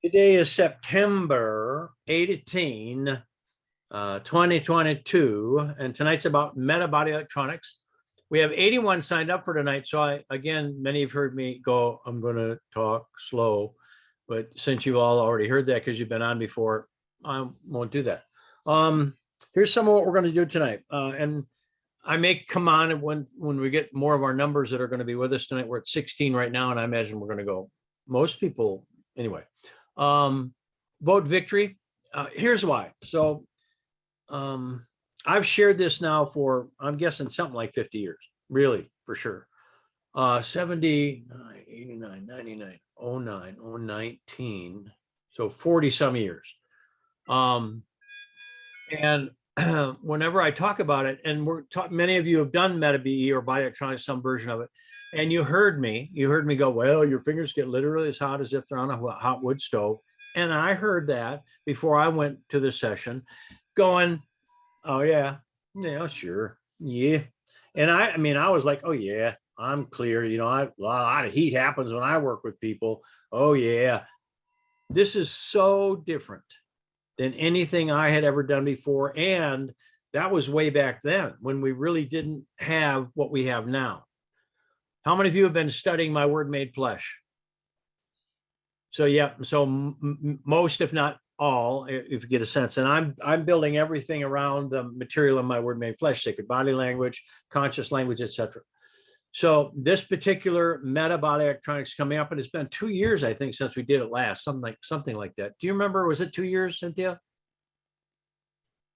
Today is September 18, 2022, and tonight's about Metabody Electronics. We have 81 signed up for tonight. So again, many have heard me go, I'm going to talk slow, but since you all already heard that because you've been on before, I won't do that. Here's some of what we're going to do tonight. And I may come on when we get more of our numbers that are going to be with us tonight. We're at 16 right now, and I imagine we're going to go. Most people, anyway. Vote victory. Here's why. So I've shared this now for, I'm guessing, something like 50 years, really, for sure. 70, 89, 99, 09, 019, so 40 some years. And whenever I talk about it, and many of you have done MetaBE or bioelectronics, some version of it, and you heard me go, well, your fingers get literally as hot as if they're on a hot wood stove. And I heard that before I went to the session going, oh yeah, sure. Yeah. And I mean, I was like, oh yeah, I'm clear. You know, a lot of heat happens when I work with people. Oh yeah. This is so different than anything I had ever done before. And that was way back then when we really didn't have what we have now. How many of you have been studying My Word Made Flesh? So yeah, so most, if not all, if you get a sense. And I'm building everything around the material in My Word Made Flesh, sacred body language, conscious language, etc. So this particular Metabody Electronics coming up, and it's been 2 years, I think, since we did it last, something like that. Do you remember? Was it 2 years, Cynthia?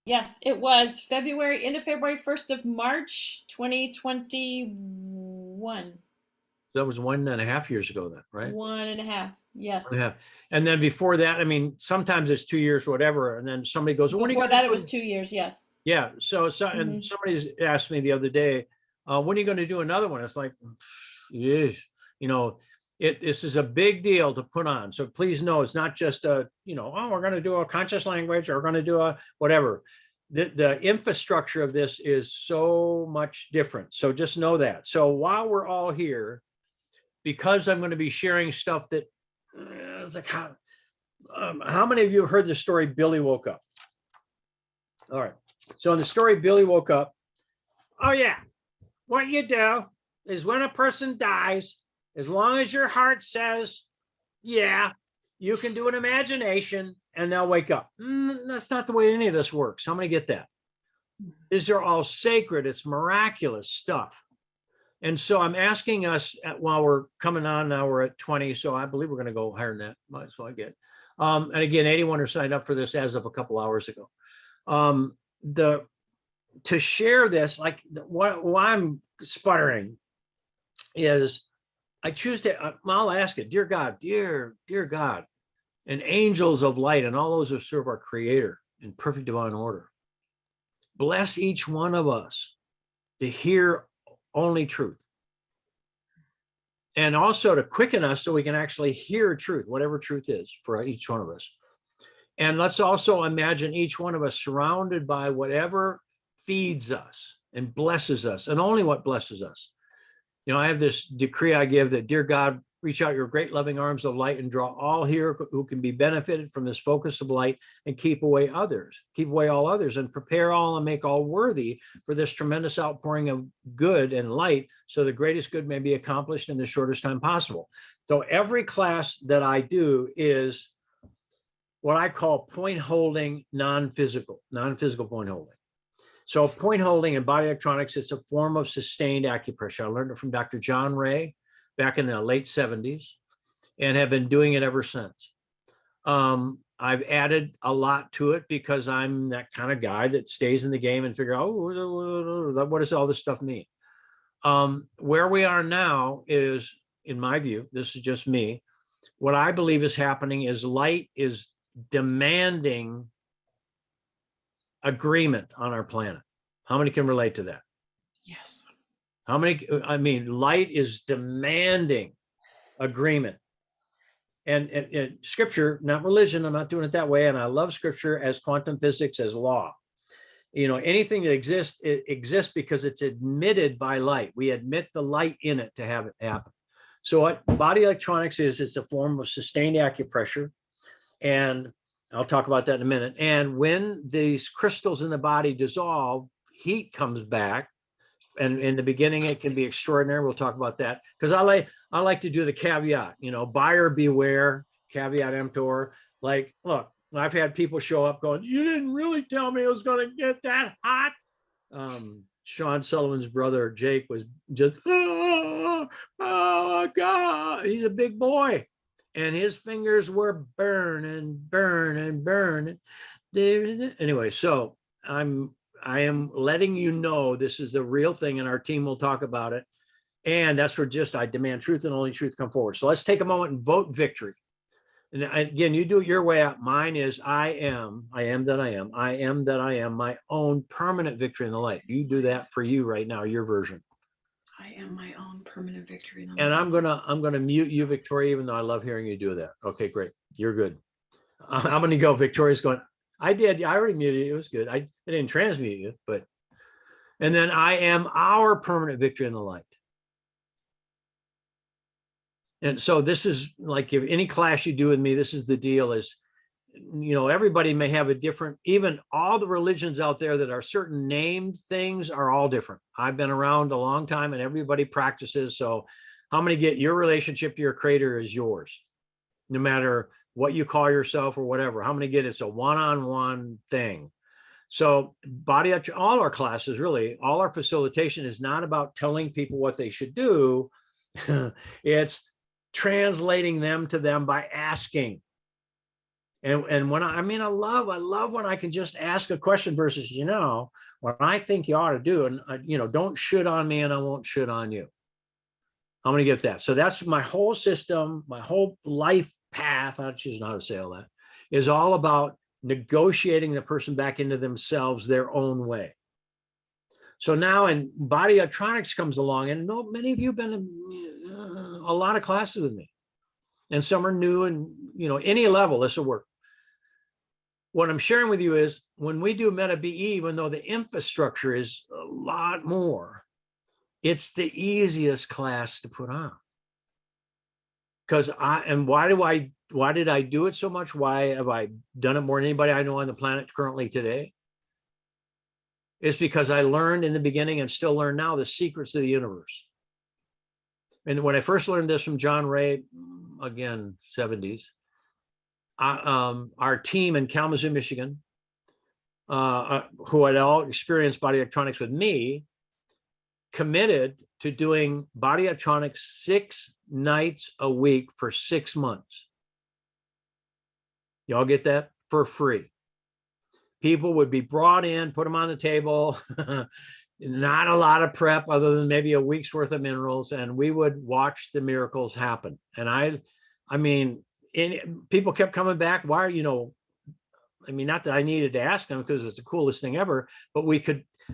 Yes, it was end of February, 1st of March, 2021. So that was 1.5 years ago then, right? 1.5, yes. 1.5. And then before that, I mean, sometimes it's 2 years, whatever. And then somebody goes, well, before that, it was 2 years, yes. Yeah. So and somebody's asked me the other day, when are you going to do another one? It's like, yes, this is a big deal to put on. So please know it's not just we're going to do a conscious language or we're going to do a whatever. The infrastructure of this is so much different. So just know that. So while we're all here, because I'm going to be sharing stuff that it's like, how many of you have heard the story Billy Woke Up? All right. So in the story, Billy woke up. Oh yeah. What you do is when a person dies, as long as your heart says, yeah, you can do an imagination and they'll wake up. That's not the way any of this works. How many get that? These are all sacred. It's miraculous stuff. And so I'm asking us while we're coming on now, we're at 20. So I believe we're going to go higher than that. Might as well get. And again, 81 are signed up for this as of a couple hours ago. To share this, like why I'm sputtering is I choose to, I'll ask it, dear God, dear God, and angels of light and all those who serve our creator in perfect divine order. Bless each one of us to hear only truth. And also to quicken us so we can actually hear truth, whatever truth is for each one of us. And let's also imagine each one of us surrounded by whatever feeds us and blesses us, and only what blesses us. I have this decree I give that, dear God, reach out your great loving arms of light and draw all here who can be benefited from this focus of light, and keep away all others, and prepare all and make all worthy for this tremendous outpouring of good and light, so the greatest good may be accomplished in the shortest time possible. So every class that I do is what I call point holding, non-physical point holding. So point holding in body electronics, it's a form of sustained acupressure. I learned it from Dr. John Ray back in the late 70s and have been doing it ever since. I've added a lot to it because I'm that kind of guy that stays in the game and figure out, what does all this stuff mean? Where we are now is, in my view, this is just me, what I believe is happening is light is demanding agreement on our planet. How many can relate to that? Yes. How many? I mean, light is demanding agreement. And scripture, not religion, I'm not doing it that way. And I love scripture as quantum physics, as law. Anything that exists, it exists because it's admitted by light. We admit the light in it to have it happen. So what body electronics is, it's a form of sustained acupressure. And I'll talk about that in a minute. And when these crystals in the body dissolve, heat comes back. And in the beginning, it can be extraordinary. We'll talk about that. Because I like to do the caveat, buyer beware, caveat emptor. Like, look, I've had people show up going, you didn't really tell me it was going to get that hot. Sean Sullivan's brother, Jake, was just, oh God, he's a big boy. And his fingers were burning. Anyway, so I am letting you know this is the real thing, and our team will talk about it. And that's where I demand truth and only truth come forward. So let's take a moment and vote victory. And again, you do it your way out. Mine is I am that I am my own permanent victory in the light. You do that for you right now, your version. I am my own permanent victory in the light. And I'm gonna mute you, Victoria, even though I love hearing you do that. Okay, great. You're good. I'm gonna go. Victoria's going, I did. I already muted you. It was good. I didn't transmute you, but, and then I am our permanent victory in the light. And so this is like, if any class you do with me, this is the deal is, everybody may have a different, even all the religions out there that are certain named things are all different. I've been around a long time and everybody practices. So how many get your relationship to your creator is yours, no matter what you call yourself or whatever. How many get it's a one-on-one thing. So all our classes, really, all our facilitation is not about telling people what they should do. It's translating them to them by asking. And when I love when I can just ask a question versus, what I think you ought to do, and don't shit on me and I won't shit on you. I'm going to get that. So that's my whole system, my whole life path. I choose not to say all that, is all about negotiating the person back into themselves their own way. So now, and body electronics comes along, and many of you have been in a lot of classes with me, and some are new, and any level this will work. What I'm sharing with you is when we do Meta BE, even though the infrastructure is a lot more, it's the easiest class to put on. Because why did I do it so much? Why have I done it more than anybody I know on the planet currently today? It's because I learned in the beginning and still learn now the secrets of the universe. And when I first learned this from John Ray, again, 70s, our team in Kalamazoo, Michigan, who had all experienced body electronics with me, committed to doing body electronics 6 nights a week for 6 months. Y'all get that? For free. People would be brought in, put them on the table, not a lot of prep other than maybe a week's worth of minerals, and we would watch the miracles happen. And people kept coming back. Why, not that I needed to ask them because it's the coolest thing ever, but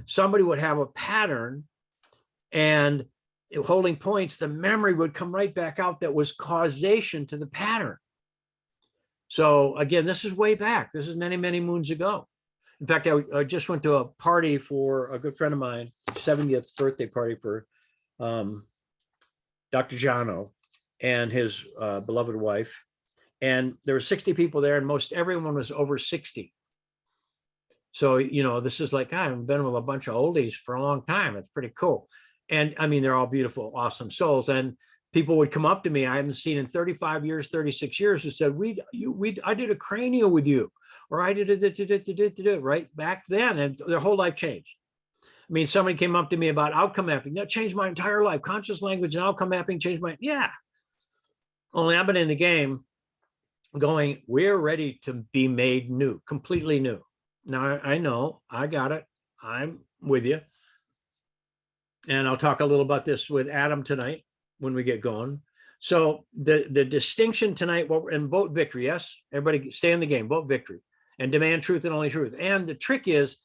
somebody would have a pattern and holding points, the memory would come right back out that was causation to the pattern. So again, this is way back. This is many, many moons ago. In fact, I just went to a party for a good friend of mine, 70th birthday party for Dr. Jano and his beloved wife. And there were 60 people there, and most everyone was over 60. So, this is like, I've been with a bunch of oldies for a long time. It's pretty cool. And they're all beautiful, awesome souls. And people would come up to me, I haven't seen in 35 years, 36 years, who said, I did a cranial with you, or I did it right back then. And their whole life changed. Somebody came up to me about outcome mapping. That changed my entire life. Conscious language and outcome mapping changed yeah. Only I've been in the game going, we're ready to be made new, completely new. Now, I know, I got it. I'm with you. And I'll talk a little about this with Adam tonight when we get going. So the distinction tonight, and vote victory. Yes, everybody stay in the game, vote victory and demand truth and only truth. And the trick is,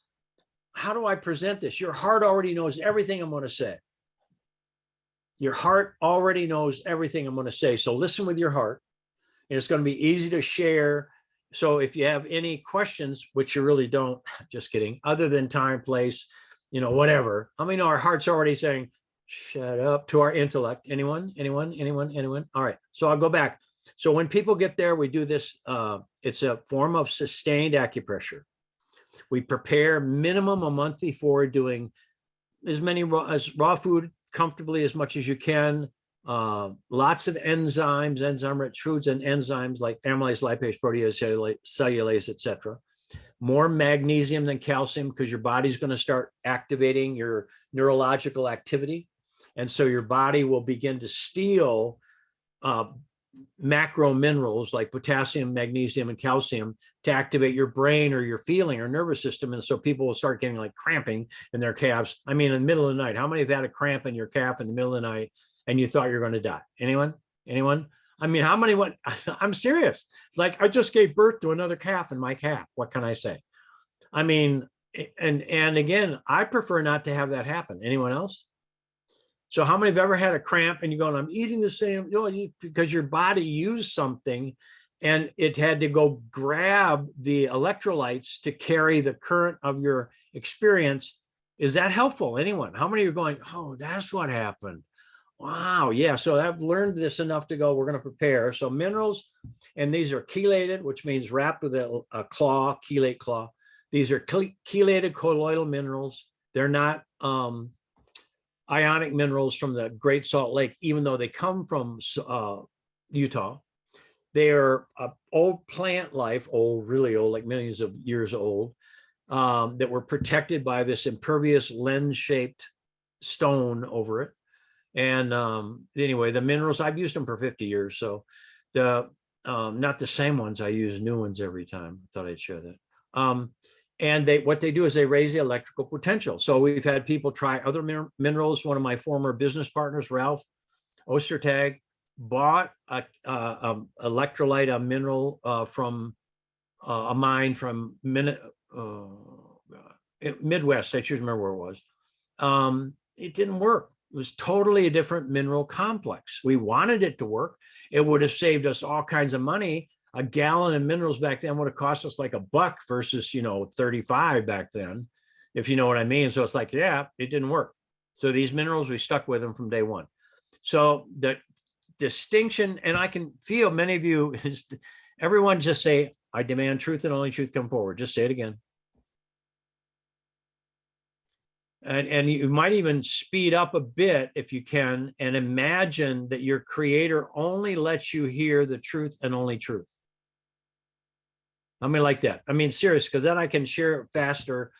how do I present this? Your heart already knows everything I'm going to say. Your heart already knows everything I'm going to say. So listen with your heart. And it's going to be easy to share. So if you have any questions, which you really don't, just kidding, other than time, place, whatever. Our heart's already saying, shut up, to our intellect. Anyone? All right. So I'll go back. So when people get there, we do this. It's a form of sustained acupressure. We prepare minimum a month before, doing as many raw food comfortably as much as you can. Lots of enzymes, enzyme-rich foods, and enzymes like amylase, lipase, protease, cellulase, etc. More magnesium than calcium, because your body's going to start activating your neurological activity. And so your body will begin to steal macro minerals like potassium, magnesium, and calcium to activate your brain or your feeling or nervous system. And so people will start getting like cramping in their calves. I mean, in the middle of the night, how many have had a cramp in your calf in the middle of the night and you thought you're going to die? Anyone? I mean, how many went? I'm serious. Like, I just gave birth to another calf in my calf. What can I say? I mean, and again, I prefer not to have that happen. Anyone else? So how many have ever had a cramp and you're going, I'm eating the same, because your body used something and it had to go grab the electrolytes to carry the current of your experience. Is that helpful? Anyone? How many are going, oh, that's what happened? Wow. Yeah. So I've learned this enough to go, we're going to prepare. So minerals, and these are chelated, which means wrapped with a claw, chelate claw. These are chelated colloidal minerals. They're not ionic minerals from the Great Salt Lake, even though they come from Utah. They are old plant life, old, really old, like millions of years old, that were protected by this impervious lens-shaped stone over it. And anyway, the minerals, I've used them for 50 years. So the not the same ones, I use new ones every time. I thought I'd share that. And what they do is they raise the electrical potential. So we've had people try other minerals. One of my former business partners, Ralph Ostertag, bought a electrolyte, a mineral from a mine from Midwest. I should remember where it was. It didn't work. It was totally a different mineral complex. We wanted it to work. It would have saved us all kinds of money. A gallon of minerals back then would have cost us like $1 versus, 35 back then, if you know what I mean. So it's like, yeah, it didn't work. So these minerals, we stuck with them from day one. So the distinction, and I can feel many of you, everyone just say, I demand truth and only truth come forward. Just say it again. And you might even speed up a bit if you can, and imagine that your creator only lets you hear the truth and only truth. I mean, like that. I mean, serious, because then I can share it faster.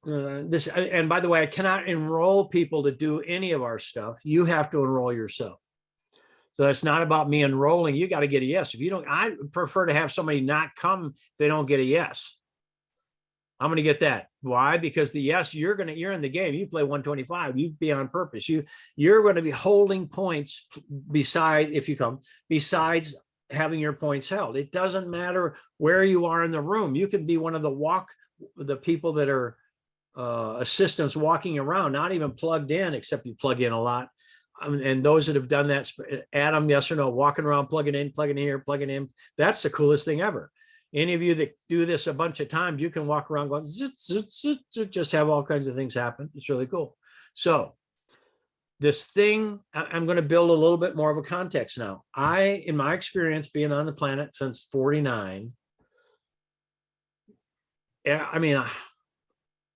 And by the way, I cannot enroll people to do any of our stuff. You have to enroll yourself. So it's not about me enrolling. You got to get a yes. If you don't, I prefer to have somebody not come if they don't get a yes. I'm going to get that. Why? Because the yes, you're in the game. You play 125. You be on purpose. You're going to be holding points besides having your points held. It doesn't matter where you are in the room. You can be one of the people that are assistants walking around, not even plugged in, except you plug in a lot. And those that have done that, Adam, yes or no, walking around, plugging in here, plugging in. That's the coolest thing ever. Any of you that do this a bunch of times, you can walk around going, just have all kinds of things happen. It's really cool. So this thing, I'm going to build a little bit more of a context now. In my experience, being on the planet since 49, I mean,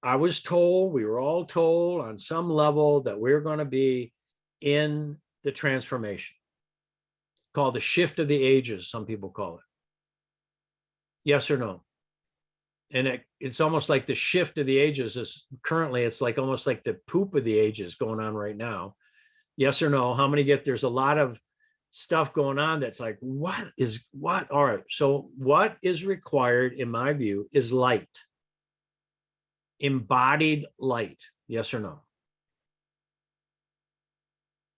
I was told, we were all told on some level that we're going to be in the transformation, called the shift of the ages, some people call it. Yes or no? And it's almost like the shift of the ages is currently, it's like almost like the poop of the ages going on right now. Yes or no? How many get, there's a lot of stuff going on that's like, what? All right. So what is required, in my view, is light. Embodied light. Yes or no?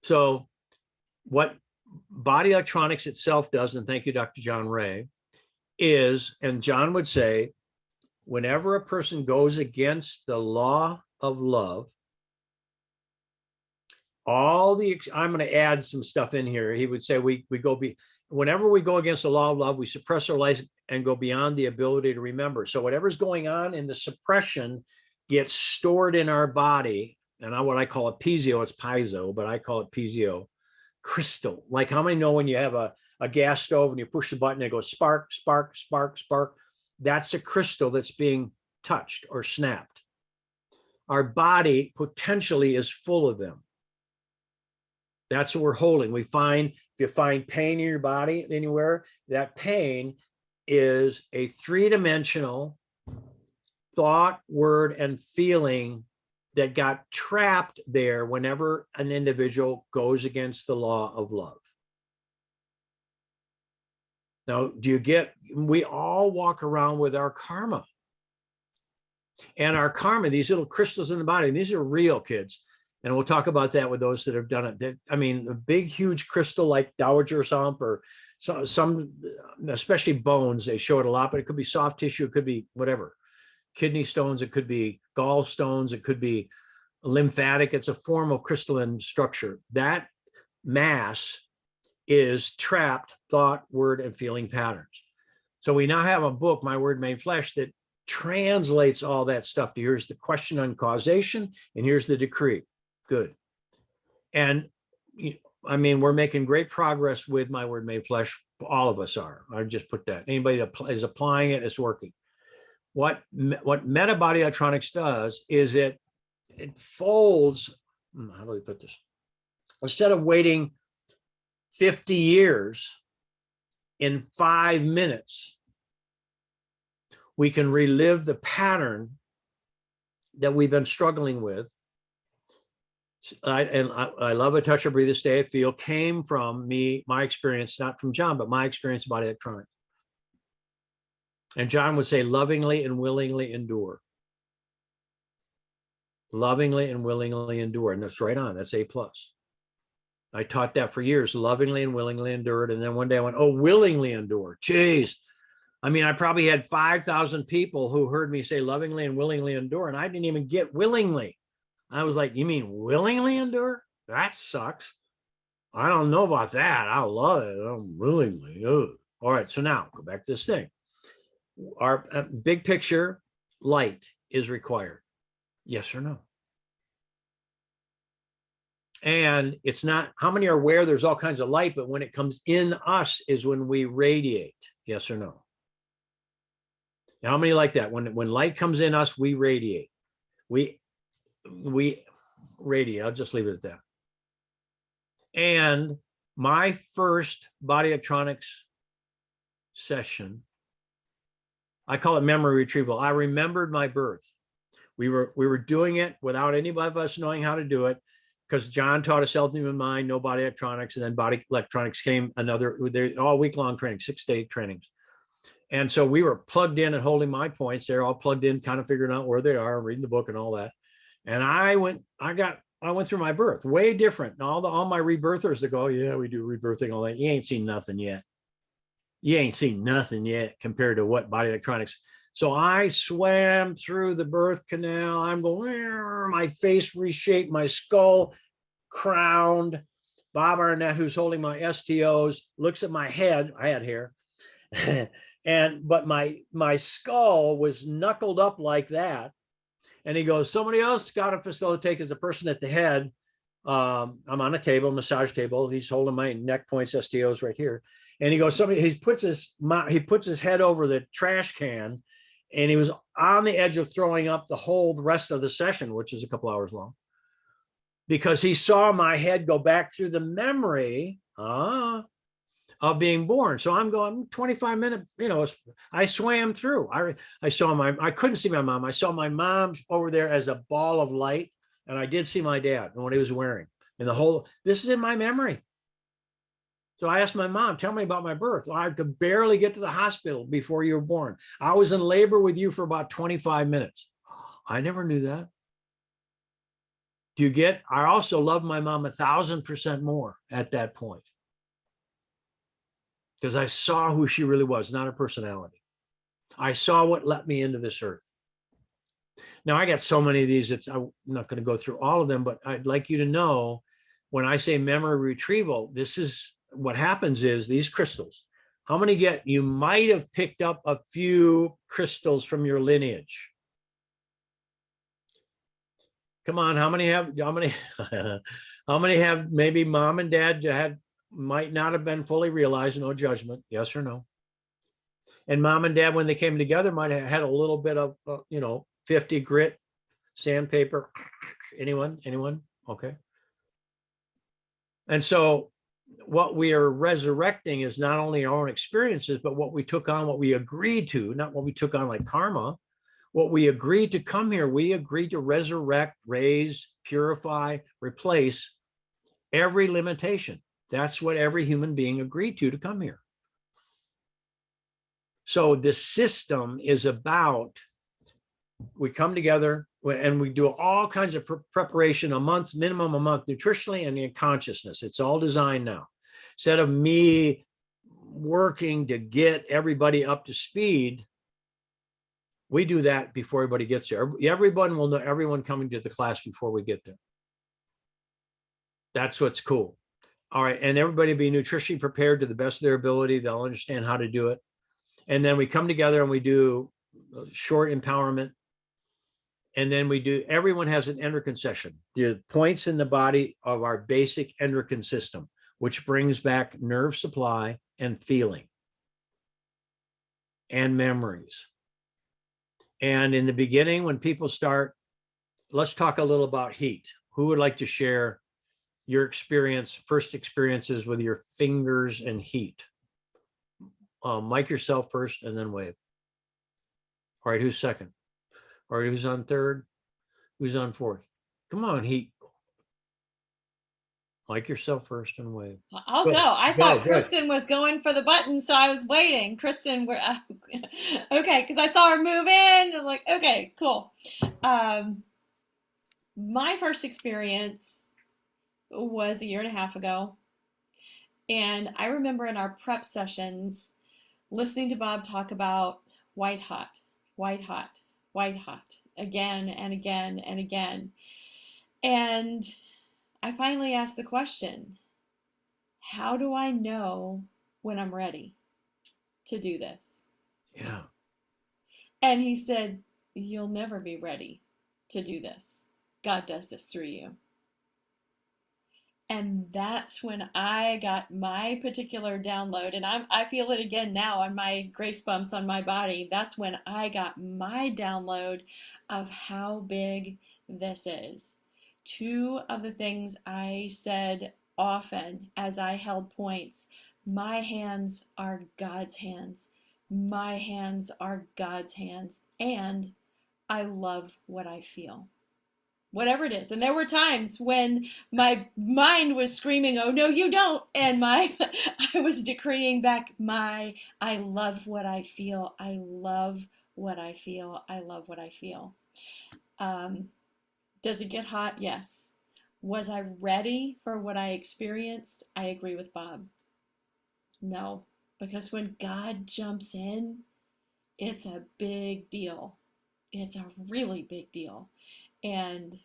So what body electronics itself does, and thank you, Dr. John Ray, is, and John would say, whenever a person goes against the law of love, I'm going to add some stuff in here. He would say whenever we go against the law of love, we suppress our life and go beyond the ability to remember. So whatever's going on in the suppression gets stored in our body. And what I call it piezo, it's piezo, but I call it piezo crystal. Like, how many know when you have a a gas stove and you push the button, it goes spark, spark, spark, spark. That's a crystal that's being touched or snapped. Our body potentially is full of them. That's what we're holding. We find, if you find pain in your body anywhere, that pain is a three-dimensional thought, word, and feeling that got trapped there whenever an individual goes against the law of love. Now, we all walk around with our karma. And our karma, these little crystals in the body, these are real, kids. And we'll talk about that with those that have done it. I mean, a big, huge crystal like Dowager's hump or some, especially bones, they show it a lot, but it could be soft tissue, it could be whatever. Kidney stones, it could be gallstones, it could be lymphatic. It's a form of crystalline structure. That mass is trapped thought, word, and feeling patterns. So we now have a book, My Word Made Flesh, that translates all that stuff to here's the question on causation, and here's the decree. Good. And I mean, we're making great progress with My Word Made Flesh. All of us are. I just put that. Anybody that is applying it, it's working. What Metabody Electronics does is it folds, how do we put this? Instead of waiting 50 years, in 5 minutes, we can relive the pattern that we've been struggling with. I love A Touch of Breathe, Stay, I Feel came from me, my experience, not from John, but my experience about electronics. And John would say, lovingly and willingly endure. Lovingly and willingly endure. And that's right on. That's A+. I taught that for years, lovingly and willingly endured. And then one day I went, oh, willingly endure. Jeez. I mean, I probably had 5,000 people who heard me say lovingly and willingly endure, and I didn't even get willingly. I was like, you mean willingly endure? That sucks. I don't know about that. I love it. I'm willingly. Ugh. All right. So now go back to this thing. Our big picture light is required. Yes or no? And it's not, how many are aware there's all kinds of light, but when it comes in us is when we radiate. Yes or no? How many like that? When light comes in us, we radiate. We radiate. I'll just leave it at that. And my first body electronics session, I call it memory retrieval. I remembered my birth. We were doing it without any of us knowing how to do it, because John taught us human mind, no body electronics, and then body electronics came another, they're all week-long training, 6-day trainings. And so we were plugged in and holding my points. They're all plugged in, kind of figuring out where they are, reading the book and all that. And I went through my birth, way different. And all my rebirthers that go, yeah, we do rebirthing, all that. You ain't seen nothing yet. You ain't seen nothing yet compared to what body electronics. So I swam through the birth canal. I'm going, my face reshaped, my skull crowned. Bob Arnett, who's holding my STOs, looks at my head. I had hair. But my skull was knuckled up like that. And he goes, somebody else got to facilitate as a person at the head. I'm on a table, massage table. He's holding my neck points, STOs right here. And he goes, he puts his head over the trash can, and he was on the edge of throwing up the rest of the session, which is a couple hours long, because he saw my head go back through the memory of being born. So I'm going 25 minutes, I swam through. I couldn't see my mom. I saw my mom over there as a ball of light, and I did see my dad and what he was wearing. And this is in my memory. So I asked my mom, tell me about my birth. Well, I could barely get to the hospital before you were born. I was in labor with you for about 25 minutes. I never knew that. Do you get? I also love my mom 1,000% more at that point, because I saw who she really was, not her personality. I saw what let me into this earth. Now, I got so many of these, I'm not going to go through all of them, but I'd like you to know, when I say memory retrieval, this is what happens is these crystals. How many you might have picked up a few crystals from your lineage. Come on, how many have maybe mom and dad had might not have been fully realized, no judgment, yes or no. And mom and dad, when they came together, might have had a little bit of, 50 grit, sandpaper. Anyone? Okay. And so what we are resurrecting is not only our own experiences, but what we took on, what we agreed to, not what we took on like karma, what we agreed to come here. We agreed to resurrect, raise, purify, replace every limitation. That's what every human being agreed to come here. So the system is about, we come together and we do all kinds of preparation, minimum a month, nutritionally and in consciousness. It's all designed now. Instead of me working to get everybody up to speed, we do that before everybody gets there. Everyone will know everyone coming to the class before we get there. That's what's cool. All right. And everybody be nutritionally prepared to the best of their ability. They'll understand how to do it. And then we come together and we do short empowerment. And then everyone has an endocrine session, the points in the body of our basic endocrine system, which brings back nerve supply and feeling and memories. And in the beginning, when people start, let's talk a little about heat. Who would like to share your first experiences with your fingers and heat? Mic yourself first and then wave. All right, who's second? All right, who's on third? Who's on fourth? Come on, heat. Mic yourself first and wave. I'll go. I thought Kristen was going for the button, so I was waiting. Kristen, okay, because I saw her move in. I'm like, okay, cool. My first experience was a year and a half ago. And I remember in our prep sessions listening to Bob talk about white hot, white hot, white hot, again and again and again. And I finally asked the question, how do I know when I'm ready to do this? Yeah. And he said, you'll never be ready to do this. God does this through you. And that's when I got my particular download. And I feel it again now on my grace bumps on my body. That's when I got my download of how big this is. Two of the things I said often as I held points: my hands are God's hands. My hands are God's hands. And I love what I feel. Whatever it is. And there were times when my mind was screaming, oh no, you don't. And I was decreeing back I love what I feel. I love what I feel. I love what I feel. Does it get hot? Yes. Was I ready for what I experienced? I agree with Bob. No, because when God jumps in, it's a big deal. It's a really big deal. And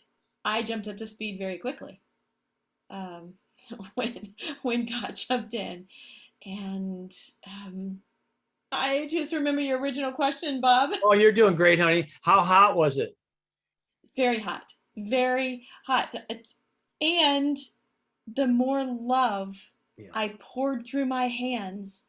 I jumped up to speed very quickly when God jumped in. And I just remember your original question, Bob. Oh, you're doing great, honey. How hot was it? Very hot. Very hot. And the more love I poured through my hands,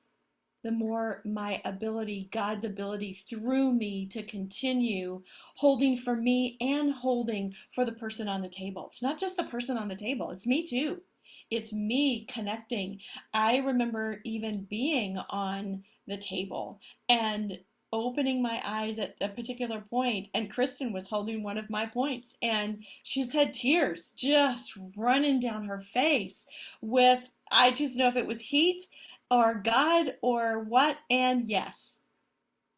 the more my ability, God's ability through me to continue holding for me and holding for the person on the table. It's not just the person on the table, it's me too. It's me connecting. I remember even being on the table and opening my eyes at a particular point, and Kristen was holding one of my points, and she's had tears just running down her face with, I just know if it was heat or God or what, and yes,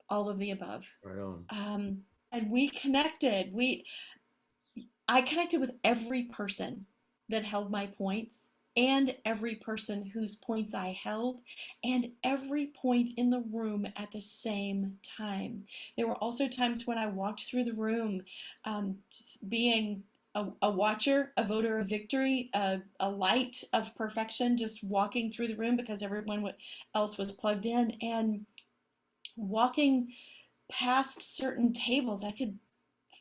all of the above. Right on. And we connected. I connected with every person that held my points, and every person whose points I held, and every point in the room at the same time. There were also times when I walked through the room, being a watcher, a voter of victory, a light of perfection, just walking through the room because everyone else was plugged in, and walking past certain tables, I could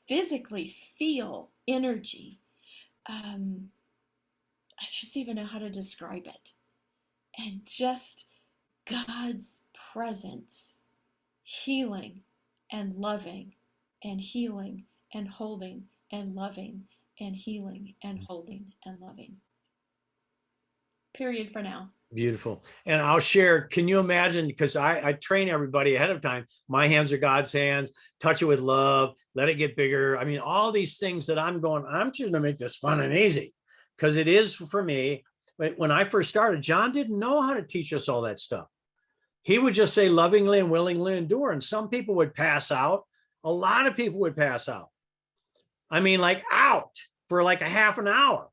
physically feel energy. I just even know how to describe it. and just God's presence, healing and loving and healing and holding and loving and healing and holding and loving. Period for now. Beautiful. And I'll share, can you imagine, because I train everybody ahead of time, my hands are God's hands, touch it with love, let it get bigger. I mean, all these things that I'm choosing to make this fun and easy because it is for me. When I first started, John didn't know how to teach us all that stuff. He would just say lovingly and willingly endure. And some people would pass out. A lot of people would pass out. I mean, like out for like a half an hour.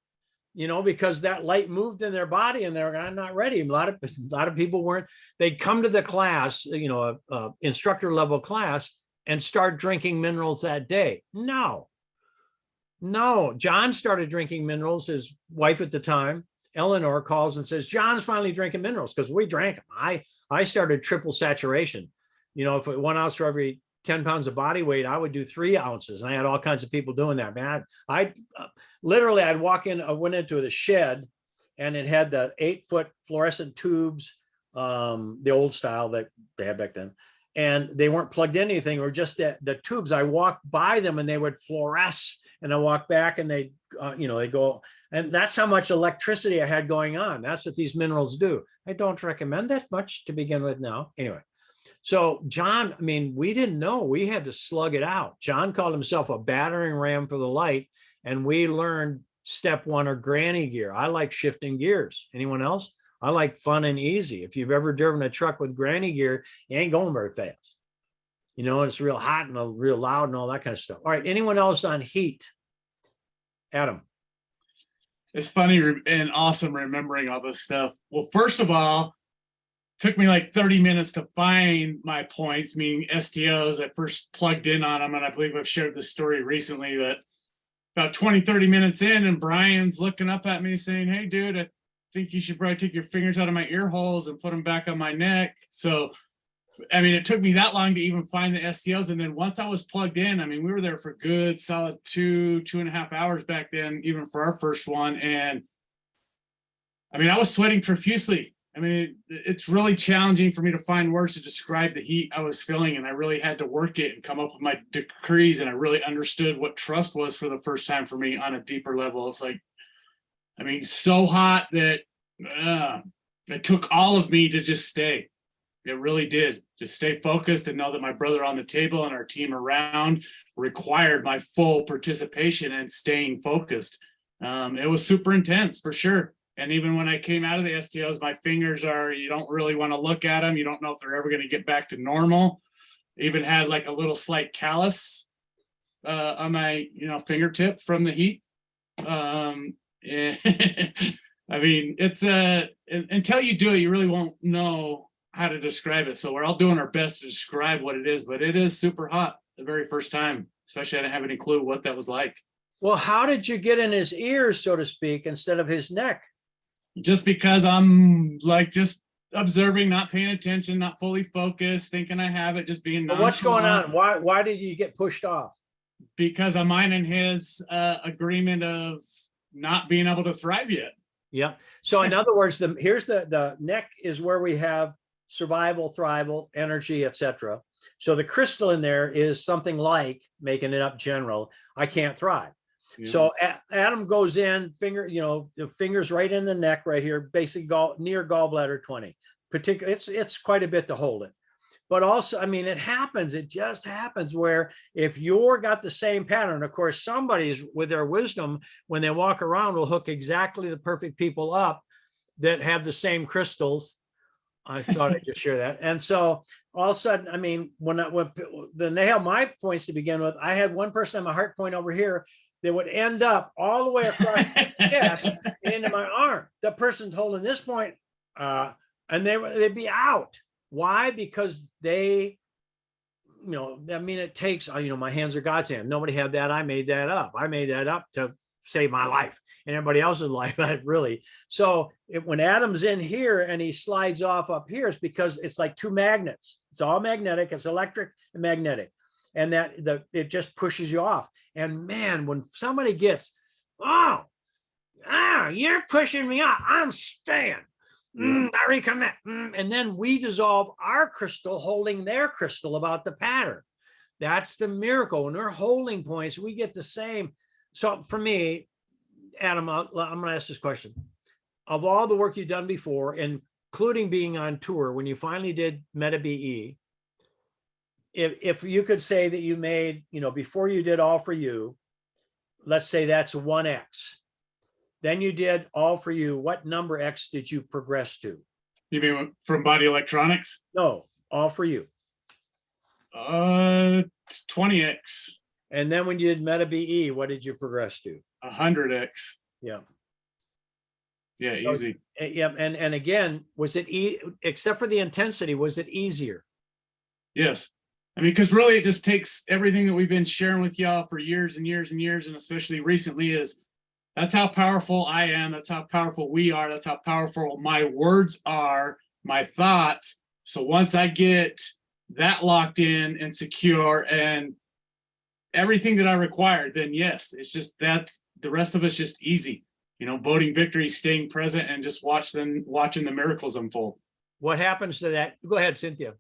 Because that light moved in their body and they're I'm not ready. A lot of people weren't. They'd come to the class, instructor level class and start drinking minerals that day. No, John started drinking minerals. His wife at the time, Eleanor, calls and says, John's finally drinking minerals because we drank them. I started triple saturation. If it 1 ounce for every 10 pounds of body weight, I would do 3 ounces. And I had all kinds of people doing that, man. I literally, I'd walk in, I went into the shed and it had the 8-foot fluorescent tubes, the old style that they had back then. And they weren't plugged in anything, or just the tubes. I walked by them and they would fluoresce, and I walk back and they go, and that's how much electricity I had going on. That's what these minerals do. I don't recommend that much to begin with now. Anyway. So John, I mean, we didn't know. We had to slug it out. John called himself a battering ram for the light, and we learned step 1 or granny gear. I like shifting gears. Anyone else? I like fun and easy. If you've ever driven a truck with granny gear, you ain't going very fast. It's real hot and real loud and all that kind of stuff. All right. Anyone else on heat? Adam. It's funny and awesome remembering all this stuff. Well, first of all, took me like 30 minutes to find my points, meaning STOs. I first plugged in on them, and I believe I've shared this story recently, that about 20, 30 minutes in, and Brian's looking up at me saying, hey, dude, I think you should probably take your fingers out of my ear holes and put them back on my neck. So, I mean, it took me that long to even find the STOs. And then once I was plugged in, I mean, we were there for good, solid 2.5 hours back then, even for our first one. And I mean, I was sweating profusely. I mean, it's really challenging for me to find words to describe the heat I was feeling, and I really had to work it and come up with my decrees, and I really understood what trust was for the first time for me on a deeper level. It's like, I mean, so hot that it took all of me to just stay. It really did. Just stay focused and know that my brother on the table and our team around required my full participation and staying focused. It was super intense for sure. And even when I came out of the STOs, my fingers you don't really want to look at them. You don't know if they're ever going to get back to normal. Even had like a little slight callus on my, fingertip from the heat. I mean, it's until you do it, you really won't know how to describe it. So we're all doing our best to describe what it is, but it is super hot the very first time, especially I didn't have any clue what that was like. Well, how did you get in his ears, so to speak, instead of his neck? Just because I'm like just observing, not paying attention, not fully focused, thinking I have it, just being nonchalant. What's going on? Why did you get pushed off? Because of mine and his agreement of not being able to thrive yet. Yeah. So in other words, here's the neck is where we have survival, thrival, energy, etc. So the crystal in there is something like, making it up general, I can't thrive. Yeah. So Adam goes in, the fingers right in the neck right here, basically near gallbladder 20. It's quite a bit to hold it. But also, I mean, it just happens where if you're got the same pattern, of course, somebody's with their wisdom, when they walk around, will hook exactly the perfect people up that have the same crystals. I thought I'd just share that. And so all of a sudden, I mean, when they have my points to begin with, I had one person on my heart point over here that would end up all the way across the chest into my arm. The person's holding this point, and they'd be out. Why? Because they, I mean, it takes, my hands are God's hand. Nobody had that. I made that up. I made that up to save my life and everybody else's life, really. So when Adam's in here and he slides off up here, it's because it's like two magnets. It's all magnetic. It's electric and magnetic. And it just pushes you off. And man, when somebody gets, you're pushing me off, I'm staying. I recommit. And then we dissolve our crystal holding their crystal about the pattern. That's the miracle. When we're holding points, we get the same. So for me, Adam, I'm going to ask this question. Of all the work you've done before, including being on tour, when you finally did Meta BE, if you could say that you made, before you did All For You, let's say that's 1x. Then you did All For You. What number X did you progress to? You mean from Body Electronics? No, All For You. 20x. And then when you did Meta BE, what did you progress to? 100x. Yeah. Yeah, So, easy. Yeah. And again, was it, except for the intensity, was it easier? Yes. I mean, because really it just takes everything that we've been sharing with y'all for years and years and years, and especially recently, is that's how powerful I am. That's how powerful we are. That's how powerful my words are, my thoughts. So once I get that locked in and secure and everything that I require, then yes, it's just that the rest of it's just easy. Voting victory, staying present, and just watching the miracles unfold. What happens to that? Go ahead, Cynthia.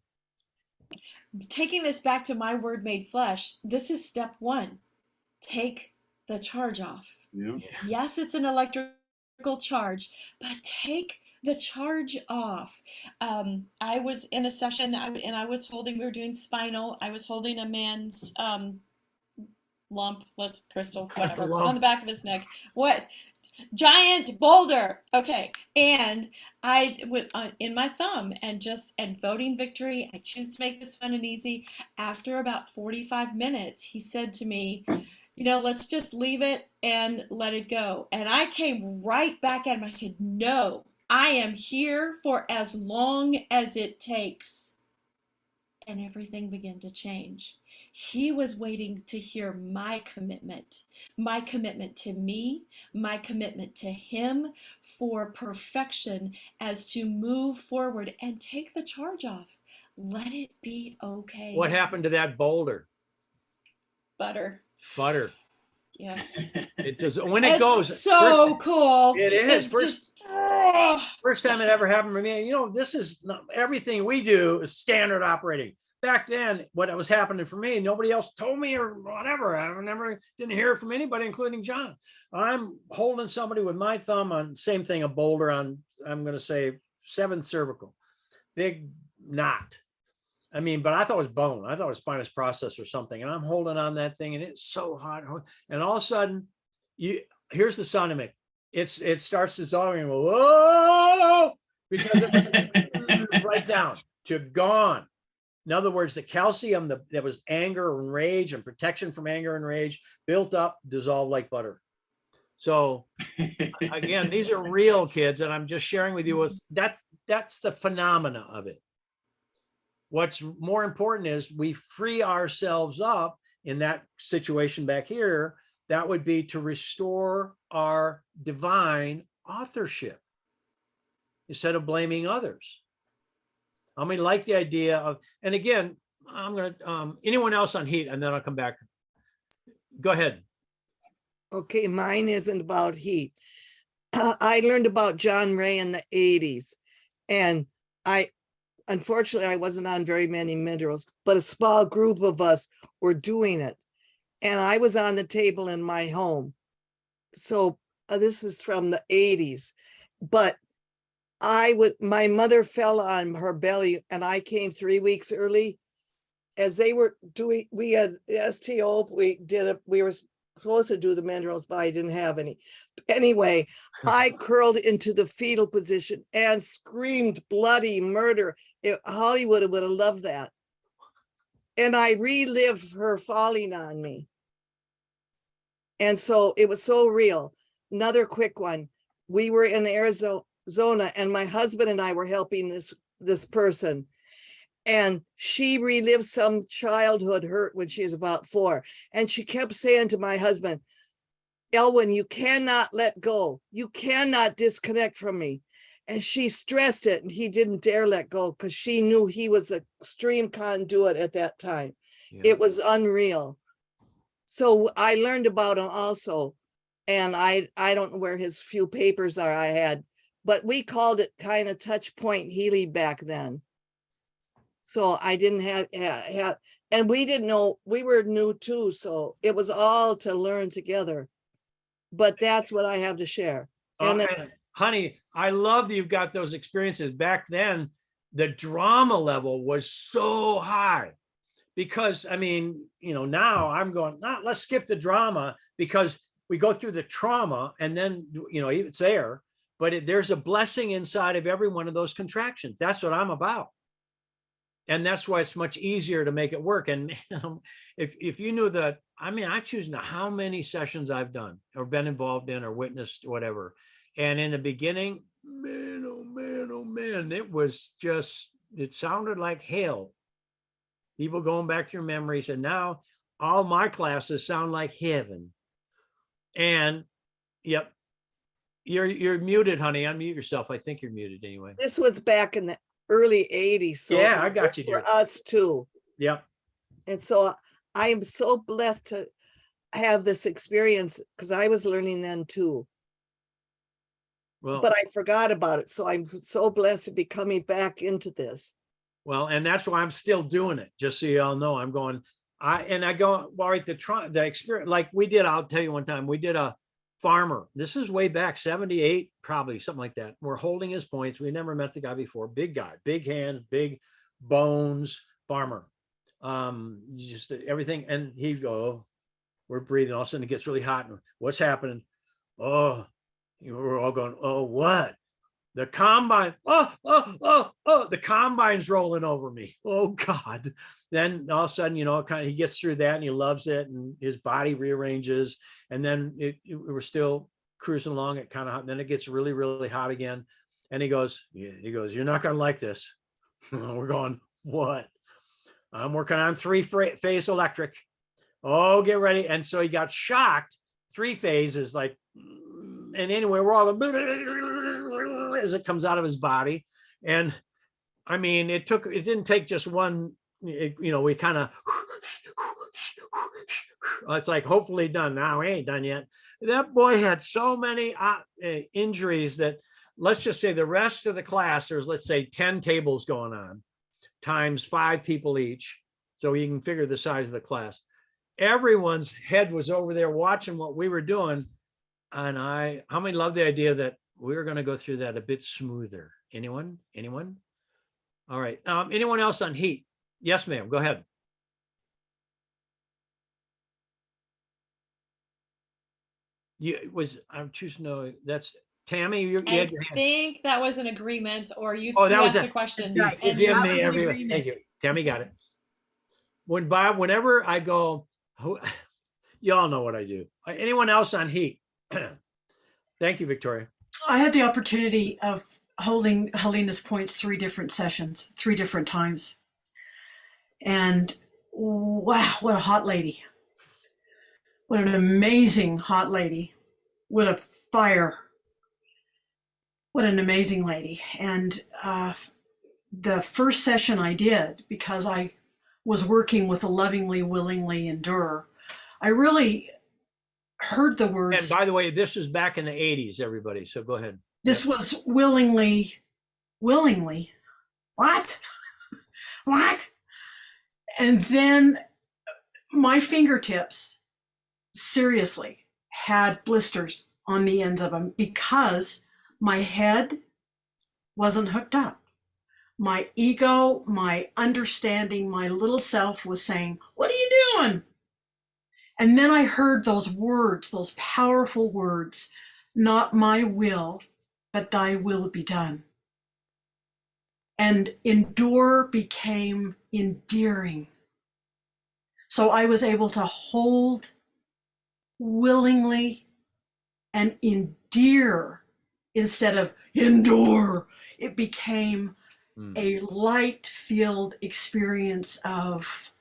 Taking this back to my word made flesh, this is step one. Take the charge off. Yeah. Yes, it's an electrical charge, but take the charge off. I was in a session and I was holding, we were doing spinal. I was holding a man's lump, crystal, whatever, on the back of his neck. What? Giant boulder. Okay. And I went in my thumb and voting victory. I choose to make this fun and easy. After about 45 minutes, he said to me, let's just leave it and let it go. And I came right back at him. I said, no, I am here for as long as it takes. And everything began to change. He was waiting to hear my commitment to me, my commitment to him for perfection as to move forward and take the charge off. Let it be okay. What happened to that boulder? Butter. Yes. It does when it goes. So cool. It is. First time it ever happened for me. This is not, everything we do is standard operating. Back then, what was happening for me, nobody else told me or whatever. I didn't hear it from anybody, including John. I'm holding somebody with my thumb on, same thing, a boulder on, I'm going to say 7th cervical, big knot. But I thought it was bone. I thought it was spinous process or something. And I'm holding on that thing and it's so hot. And all of a sudden, here's the sound of it. It starts dissolving. Whoa! Because it's right down to gone. In other words, the calcium that was anger and rage and protection from anger and rage built up, dissolved like butter. So again, these are real, kids, and I'm just sharing with you that's the phenomena of it. What's more important is we free ourselves up in that situation back here. That would be to restore our divine authorship instead of blaming others. Like the idea of, and again, I'm going to, anyone else on heat, and then I'll come back. Go ahead. Okay, mine isn't about heat. I learned about John Ray in the 80s, and unfortunately, I wasn't on very many minerals, but a small group of us were doing it. And I was on the table in my home. So this is from the 80s, but my mother fell on her belly and I came 3 weeks early. As they were doing, we had STO, we were supposed to do the minerals, but I didn't have any. Anyway, I curled into the fetal position and screamed bloody murder. Hollywood would have loved that. And I relived her falling on me. And so it was so real. Another quick one. We were in Arizona and my husband and I were helping this person. And she relived some childhood hurt when she was about 4. And she kept saying to my husband, Elwin, you cannot let go. You cannot disconnect from me. And she stressed it, and he didn't dare let go because she knew he was an extreme conduit at that time. Yeah. It was unreal. So I learned about him also. And I don't know where his few papers are I had, but we called it kind of touch point healing back then. So I didn't have, and we didn't know, we were new too. So it was all to learn together. But that's what I have to share. And And honey, I love that you've got those experiences. Back then, the drama level was so high because, I mean, you know, now I'm going, nah, let's skip the drama because we go through the trauma and then, you know, it's there, but there's a blessing inside of every one of those contractions. That's what I'm about. And that's why it's much easier to make it work. And if you knew that, I mean, I choose now how many sessions I've done or been involved in or witnessed, whatever. And in the beginning, man, oh man, it was just, it sounded like hell. People going back through memories. And now all my classes sound like heaven. And yep, you're muted, honey. Unmute yourself. I think you're muted anyway. this was back in the early 80s. So Yeah, I it got was you, for dear. us too. Yep. And so I am so blessed to have this experience because I was learning then too, Well, but I forgot about it. So I'm so blessed to be coming back into this. well, and that's why I'm still doing it. Just so you all know, I'm going. I go, all right, the experience, like we did. I'll tell you one time we did a farmer. This is way back 78, probably something like that. We're holding his points. We never met the guy before. Big guy, big hands, big bones, farmer. Just everything. And he'd go, oh, we're breathing. All of a sudden it gets really hot. And what's happening? Oh, we're all going, oh, what? The combine, the combine's rolling over me. Oh God. Then all of a sudden, you know, kind of he gets through that and he loves it and his body rearranges. And then we're still cruising along at kind of hot. Then it gets really, really hot again. And he goes, you're not going to like this. We're going, what? I'm working on 3-phase electric. Oh, get ready. And so he got shocked. 3 phases, like, and anyway, we're all going as it comes out of his body. And I mean, it didn't take just one, you know, we kind of, it's like, hopefully done. Now we ain't done yet. That boy had so many injuries that, let's just say the rest of the class, there's, let's say 10 tables going on times 5 people each. So you can figure the size of the class. Everyone's head was over there watching what we were doing. And how many love the idea that we were going to go through that a bit smoother? Anyone? All right. Anyone else on heat? Yes, ma'am. Go ahead. I'm choosing, no, that's Tammy. You I had your hand. think that was an agreement, or you, Oh, that you was asked a- a question. Right. and Forgive that me, was an everyone. agreement. Thank you. Tammy got it. Whenever I go, you all know what I do. Anyone else on heat? Thank you, Victoria. I had the opportunity of holding Helena's points 3 different sessions, 3 different times. And wow, what a hot lady. What an amazing hot lady. What a fire. What an amazing lady. And the first session I did, because I was working with a lovingly, willingly endure, I really heard the And words. by the way, this was back in the 80s, everybody. So go ahead. This was willingly. What? What? And then my fingertips, seriously, had blisters on the ends of them because my head wasn't hooked up. My ego, my understanding, my little self was saying, what are you doing? And then I heard those words, those powerful words, not my will, but thy will be done. And endure became endearing. So I was able to hold willingly and endear instead of endure. It became a light-filled experience of,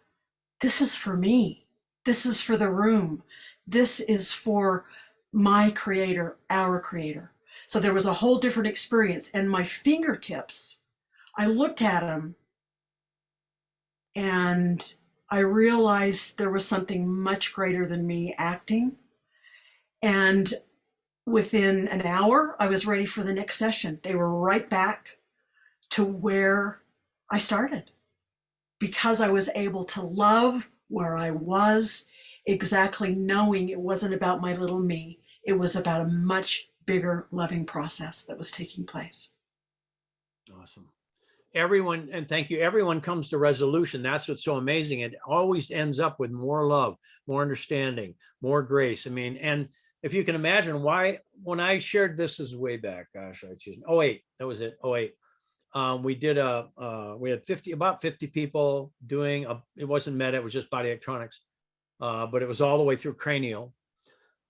this is for me. This is for the room. This is for my creator, our creator. So there was a whole different experience. And my fingertips, I looked at them and I realized there was something much greater than me acting. And within an hour, I was ready for the next session. They were right back to where I started because I was able to love where I was, exactly knowing it wasn't about my little me. It was about a much bigger loving process that was taking place. Awesome. Everyone, and thank you, everyone comes to resolution. That's what's so amazing. It always ends up with more love, more understanding, more grace. I mean, and if you can imagine why, when I shared this is way back, gosh, I choose, oh, 08, that was it, 08. We did we had about 50 people doing it wasn't meta, it was just body electronics, but it was all the way through cranial.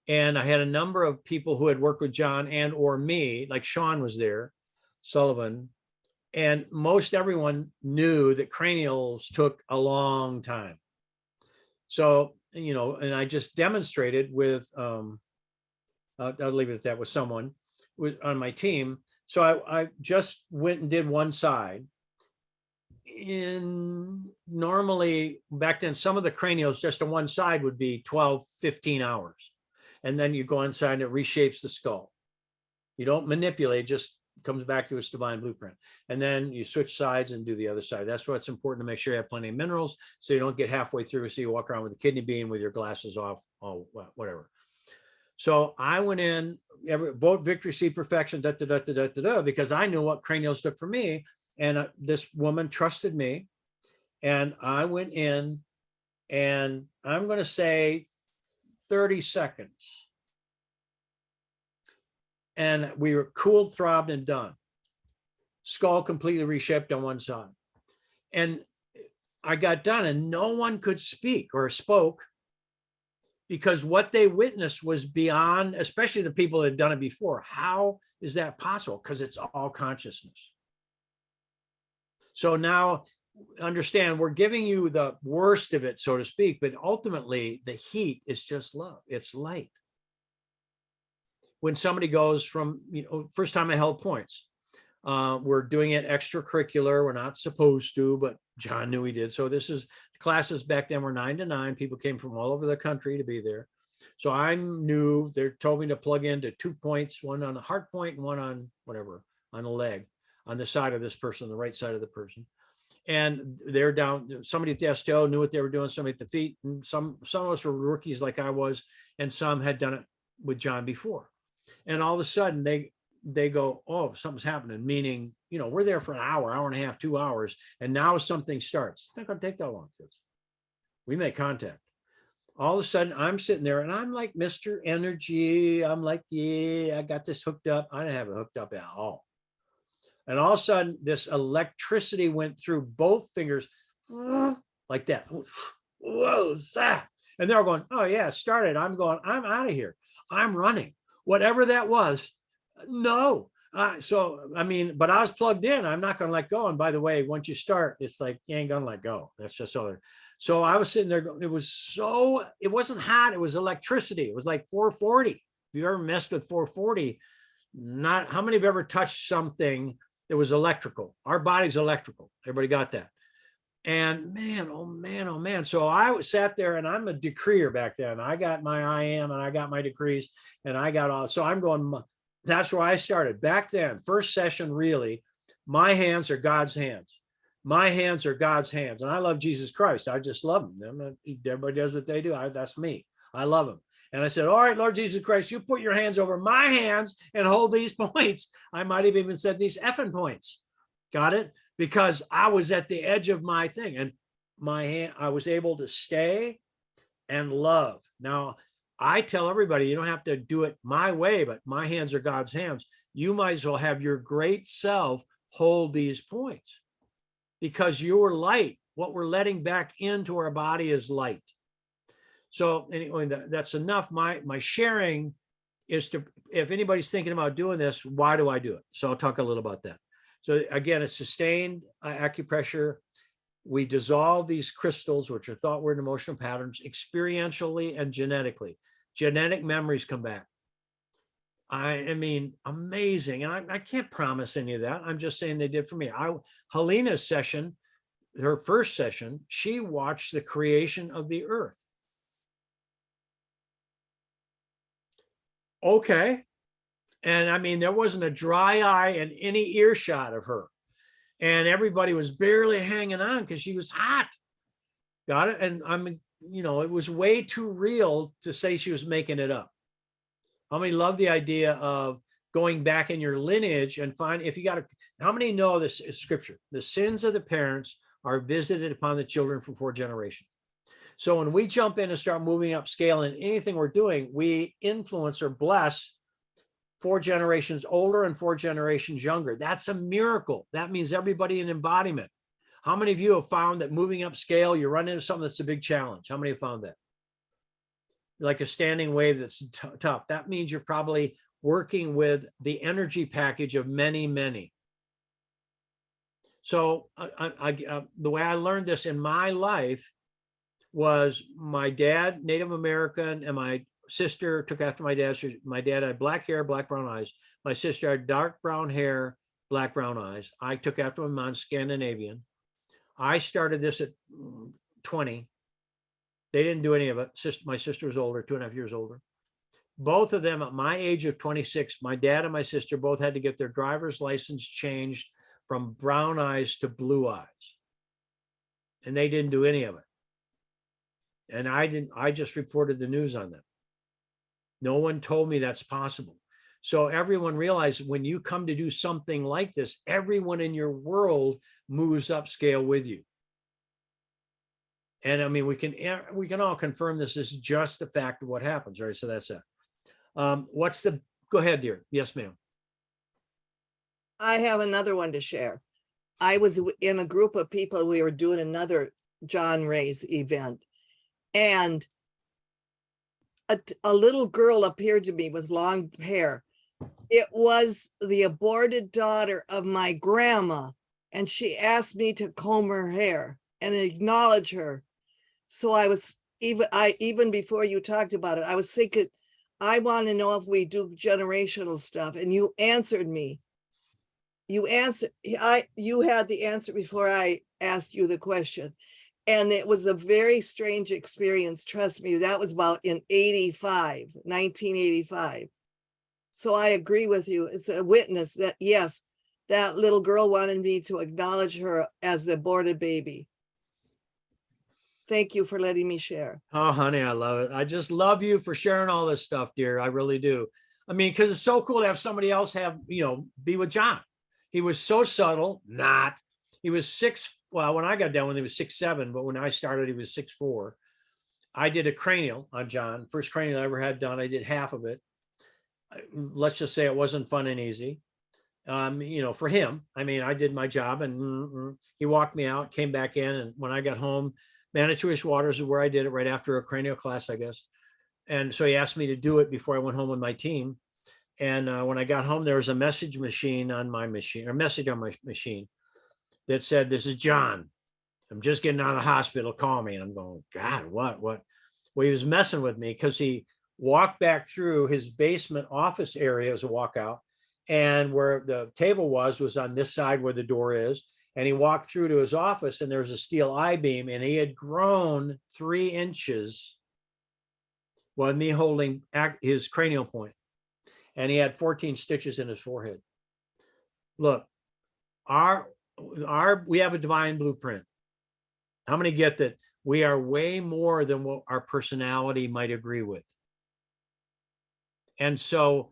And I had a number of people who had worked with John and or me, like Sean was there, Sullivan, and most everyone knew that cranials took a long time. So, you know, and I just demonstrated with, I'll leave it at that, with someone on my team. So I just went and did one side. Normally back then, some of the cranials just on one side would be 12, 15 hours. And then you go inside and it reshapes the skull. You don't manipulate, just comes back to its divine blueprint. And then you switch sides and do the other side. That's why it's important to make sure you have plenty of minerals so you don't get halfway through. So you walk around with a kidney bean with your glasses off, whatever. So I went in, vote victory, see perfection, because I knew what cranials took for me. And this woman trusted me. And I went in, and I'm going to say 30 seconds. And we were cooled, throbbed, and done. Skull completely reshaped on one side. And I got done, and no one could speak or spoke, because what they witnessed was beyond, especially the people that had done it before. How is that possible? Because it's all consciousness. So now understand, we're giving you the worst of it, so to speak, but ultimately the heat is just love. It's light. When somebody goes from, you know, first time I held points, we're doing it extracurricular. We're not supposed to, but John knew he did. So this is, classes back then were 9 to 9. People came from all over the country to be there. So I knew, they told me to plug into 2 points, one on the heart point and one on whatever, on the leg, on the side of this person, the right side of the person. And they're down, somebody at the STO knew what they were doing, somebody at the feet, and some of us were rookies like I was, and some had done it with John before. And all of a sudden they go, oh, something's happening, meaning, you know, we're there for an hour, hour and a half, 2 hours, and now something starts. It's not going to take that long, kids. We make contact. All of a sudden I'm sitting there and I'm like Mr. Energy. I'm like, yeah, I got this hooked up. I didn't have it hooked up at all. And all of a sudden this electricity went through both fingers like that. Whoa, that. And they're going, oh yeah, it started. I'm going, I'm out of here. I'm running. Whatever that was, no. So, I mean, but I was plugged in. I'm not going to let go. And by the way, once you start, it's like, you ain't going to let go. That's just other. So I was sitting there. It wasn't hot. It was electricity. It was like 440. If you ever messed with 440, how many have ever touched something that was electrical? Our body's electrical. Everybody got that. And man, oh man, oh man. So I sat there, and I'm a decreer back then. I got my I am, and I got my decrees, and I got all. So I'm going, that's where I started back then. First session, really, my hands are God's hands. My hands are God's hands. And I love Jesus Christ. I just love him. Everybody does what they do. That's me. I love him. And I said, all right, Lord Jesus Christ, you put your hands over my hands and hold these points. I might have even said these effing points. Got it? Because I was at the edge of my thing, and my hand, I was able to stay and love. Now, I tell everybody, you don't have to do it my way, but my hands are God's hands. You might as well have your great self hold these points, because you're light. What we're letting back into our body is light. So anyway, that's enough. My sharing is to, if anybody's thinking about doing this, why do I do it? So I'll talk a little about that. So again, it's sustained acupressure. We dissolve these crystals, which are thought, word, and emotional patterns, experientially and genetically. Genetic memories come back. I mean, amazing. And I can't promise any of that. I'm just saying they did for me. Helena's session, her first session, she watched the creation of the earth. Okay. And I mean, there wasn't a dry eye in any earshot of her. And everybody was barely hanging on because she was hot. Got it? And I mean, you know, it was way too real to say she was making it up. How many love the idea of going back in your lineage and find if you got to, how many know this is scripture? The sins of the parents are visited upon the children for 4 generations. So when we jump in and start moving up scale in anything we're doing, we influence or bless 4 generations older and 4 generations younger. That's a miracle. That means everybody in embodiment. How many of you have found that moving up scale, you run into something that's a big challenge? How many have found that? Like a standing wave that's tough. That means you're probably working with the energy package of many, many. So the way I learned this in my life was my dad, Native American, and my sister took after my dad. My dad had black hair, black, brown eyes. My sister had dark brown hair, black, brown eyes. I took after my mom, Scandinavian. I started this at 20. They didn't do any of it. My sister was older, 2.5 years older. Both of them at my age of 26, my dad and my sister both had to get their driver's license changed from brown eyes to blue eyes. And they didn't do any of it. And I just reported the news on them. No one told me that's possible. So everyone realized when you come to do something like this, everyone in your world moves upscale with you. And I mean, we can all confirm this is just the fact of what happens, right? So that's it. Go ahead, dear. Yes, ma'am. I have another one to share. I was in a group of people. We were doing another John Ray's event, and a little girl appeared to me with long hair. It was the aborted daughter of my grandma, and she asked me to comb her hair and acknowledge her. So I was even before you talked about it, I was thinking, I want to know if we do generational stuff, and you answered me. You had the answer before I asked you the question. And it was a very strange experience. Trust me, that was about in 1985. So I agree with you. It's a witness that, yes, that little girl wanted me to acknowledge her as the aborted baby. Thank you for letting me share. Oh, honey, I love it. I just love you for sharing all this stuff, dear. I really do. I mean, because it's so cool to have somebody else be with John. He was so subtle, he was 6. Well, when I got done, when he was 6'7", but when I started, he was 6'4". I did a cranial on John, first cranial I ever had done. I did half of it. Let's just say it wasn't fun and easy. For him, I mean, I did my job, and he walked me out, came back in. And when I got home, Manitowish Waters is where I did it, right after a cranial class, I guess. And so he asked me to do it before I went home with my team. And when I got home, there was a message on my machine that said, "This is John. I'm just getting out of the hospital. Call me." And I'm going, God, what? Well, he was messing with me because he walked back through his basement office area as a walkout. And where the table was on this side where the door is. And he walked through to his office, and there was a steel I-beam, and he had grown 3 inches while me holding his cranial point. And he had 14 stitches in his forehead. Look, we have a divine blueprint. How many get that we are way more than what our personality might agree with? And so,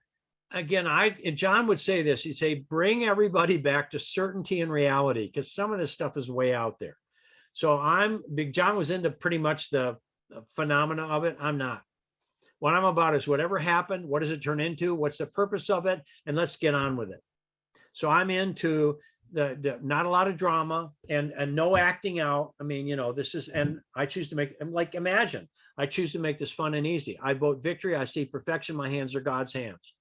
again, John would say this. He'd say, bring everybody back to certainty and reality, because some of this stuff is way out there. So John was into pretty much the phenomena of it. I'm not. What I'm about is whatever happened, what does it turn into? What's the purpose of it? And let's get on with it. So I'm into the not a lot of drama and no acting out. I mean, and I choose to imagine, I choose to make this fun and easy. I vote victory. I see perfection. My hands are God's hands.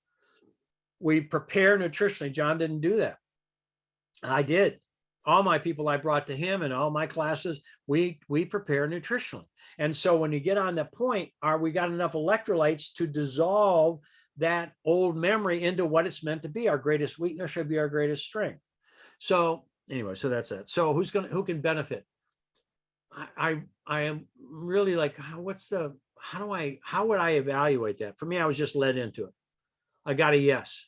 We prepare nutritionally. John didn't do that. I did. All my people I brought to him and all my classes, we prepare nutritionally. And so when you get on that point, we got enough electrolytes to dissolve that old memory into what it's meant to be. Our greatest weakness should be our greatest strength. So anyway, so that's it. So who can benefit? I am really like, how would I evaluate that? For me, I was just led into it. I got a yes.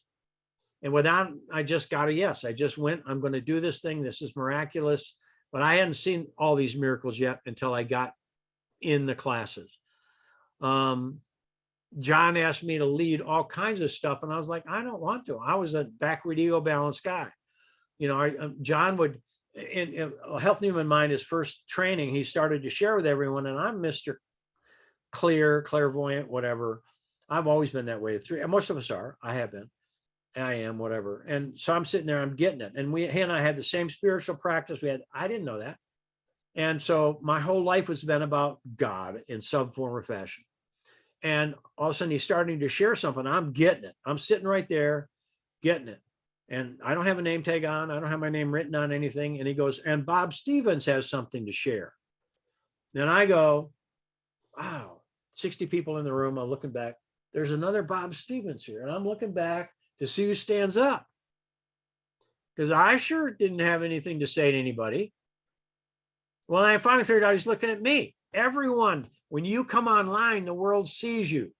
And without, I just got a yes. I just went, I'm going to do this thing. This is miraculous. But I hadn't seen all these miracles yet until I got in the classes. John asked me to lead all kinds of stuff. And I was like, I don't want to. I was a backward ego balanced guy. You know, John would, in Health and Human Mind, his first training, he started to share with everyone. And I'm Mr. Clear, clairvoyant, whatever. I've always been that way. And most of us are. I have been. I am, whatever. And so I'm sitting there, I'm getting it. And he and I had the same spiritual practice. I didn't know that. And so my whole life has been about God in some form or fashion. And all of a sudden he's starting to share something. I'm getting it. I'm sitting right there getting it. And I don't have a name tag on. I don't have my name written on anything. And he goes, and Bob Stevens has something to share. Then I go, wow, 60 people in the room. I'm looking back. There's another Bob Stevens here. And I'm looking back to see who stands up. Because I sure didn't have anything to say to anybody. Well, I finally figured out he's looking at me. Everyone, when you come online, the world sees you.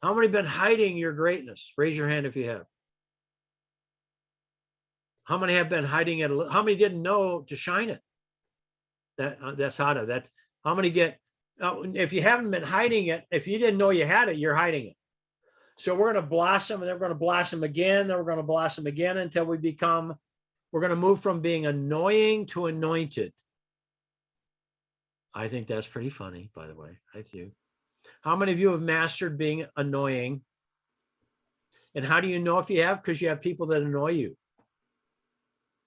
How many have been hiding your greatness? Raise your hand if you have. How many have been hiding it? How many didn't know to shine it? That's how to, that. How many get, if you haven't been hiding it, if you didn't know you had it, you're hiding it. So we're going to blossom, and then we're going to blossom again. Then we're going to blossom again until we're going to move from being annoying to anointed. I think that's pretty funny, by the way. I do. How many of you have mastered being annoying? And how do you know if you have? Because you have people that annoy you.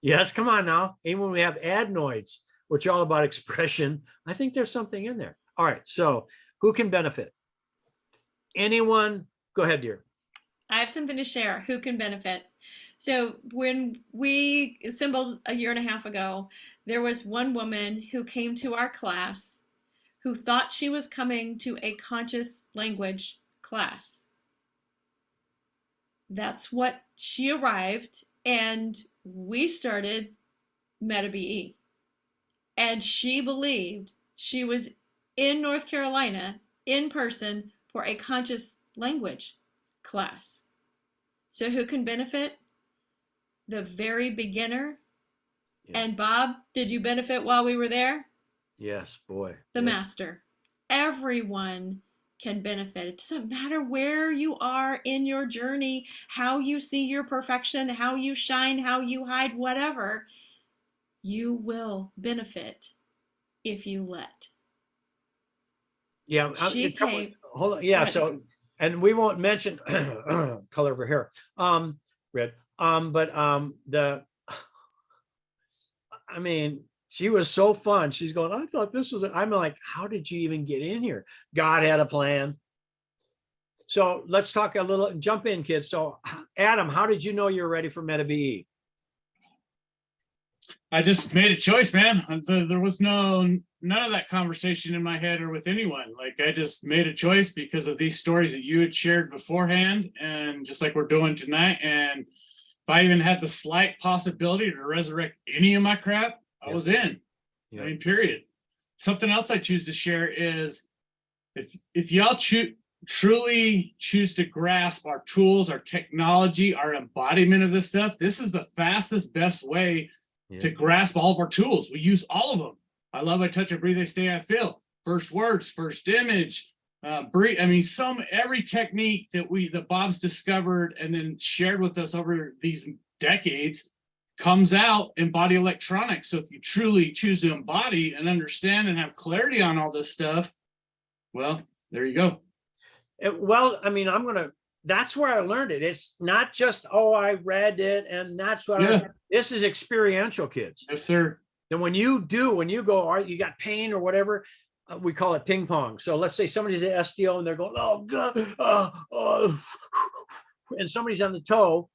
Yes, come on now. Even when we have adenoids, which are all about expression, I think there's something in there. All right, so who can benefit? Anyone? Go ahead, dear. I have something to share. Who can benefit? So when we assembled a year and a half ago, there was one woman who came to our class who thought she was coming to a conscious language class. That's what she arrived, and we started MetaBE. And she believed she was in North Carolina in person for a conscious language class. So who can benefit? The very beginner. Yeah. And Bob, did you benefit while we were there? Yes, boy. The Yes. master. Everyone can benefit. It doesn't matter where you are in your journey, how you see your perfection, how you shine, how you hide, whatever. You will benefit if you let. Yeah. She came. Hold on. Yeah. So, and we won't mention color of her hair, red. I mean, she was so fun. She's going, I thought this was, I'm like, how did you even get in here? God had a plan. So let's talk a little, jump in, kids. So Adam, how did you know you're ready for MetaBE? I just made a choice, man. There was none of that conversation in my head or with anyone. Like, I just made a choice because of these stories that you had shared beforehand, and just like we're doing tonight. And if I even had the slight possibility to resurrect any of my crap, I was in. I mean, period. Something else I choose to share is if y'all truly choose to grasp our tools, our technology, our embodiment of this stuff, this is the fastest, best way to grasp all of our tools. We use all of them. I love, I touch, I breathe, I stay, I feel. First words, first image, breathe. I mean, every technique that Bob's discovered and then shared with us over these decades comes out in body electronics. So if you truly choose to embody and understand and have clarity on all this stuff, well, there you go. Well, I mean, that's where I learned it. It's not just, I read it and that's what this is experiential, kids. Yes, sir. And when you go, all right, you got pain or whatever, we call it ping pong. So let's say somebody's at STO and they're going, oh God, and somebody's on the toe,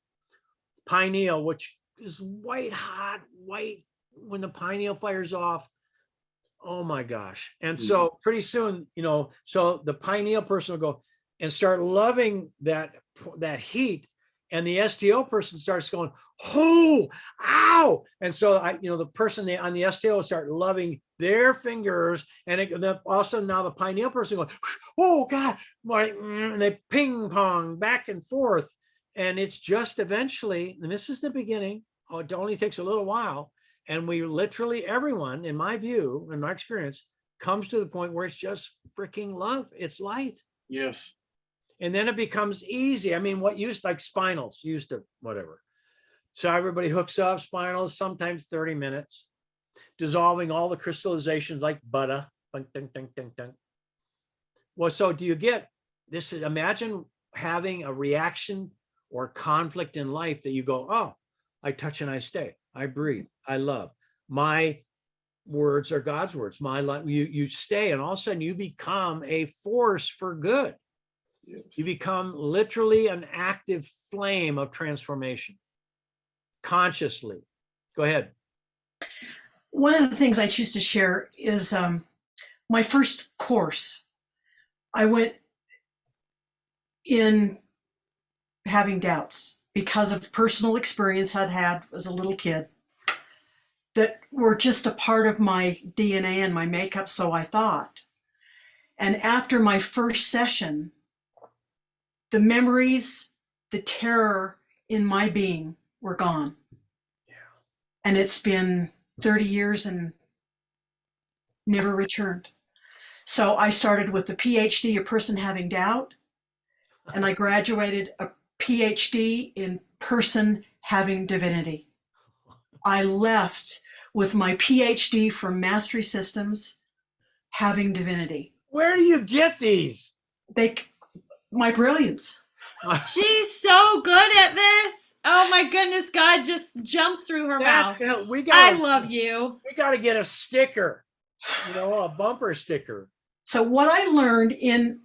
pineal, which is white hot, when the pineal fires off. Oh my gosh. And so pretty soon, so the pineal person will go and start loving that heat. And the STO person starts going, oh, ow. And so the person on the STO will start loving their fingers. And then also now the pineal person going, oh God, and they ping pong back and forth. And it's just eventually, and this is the beginning, it only takes a little while. And we literally, everyone, in my view, in my experience, comes to the point where it's just freaking love. It's light. Yes. And then it becomes easy. I mean, what used, like spinals used to whatever. So everybody hooks up spinals, sometimes 30 minutes, dissolving all the crystallizations like butter. Dun, dun, dun, dun, dun. Well, so do you get this? Imagine having a reaction or conflict in life that you go, oh, I touch and I stay. I breathe. I love. My words are God's words. My life, you stay, and all of a sudden you become a force for good. Yes. You become literally an active flame of transformation consciously. Go ahead. One of the things I choose to share is my first course. I went in having doubts because of personal experience I'd had as a little kid that were just a part of my DNA and my makeup, so I thought. And after my first session, the memories, the terror in my being were gone. Yeah. And it's been 30 years and never returned. So I started with the PhD, a person having doubt, and I graduated a PhD in person having divinity. I left with my PhD from Mastery Systems having divinity. Where do you get these? My brilliance. She's so good at this. Oh my goodness, God just jumps through her mouth. I love you. We got to get a sticker, a bumper sticker. So what I learned in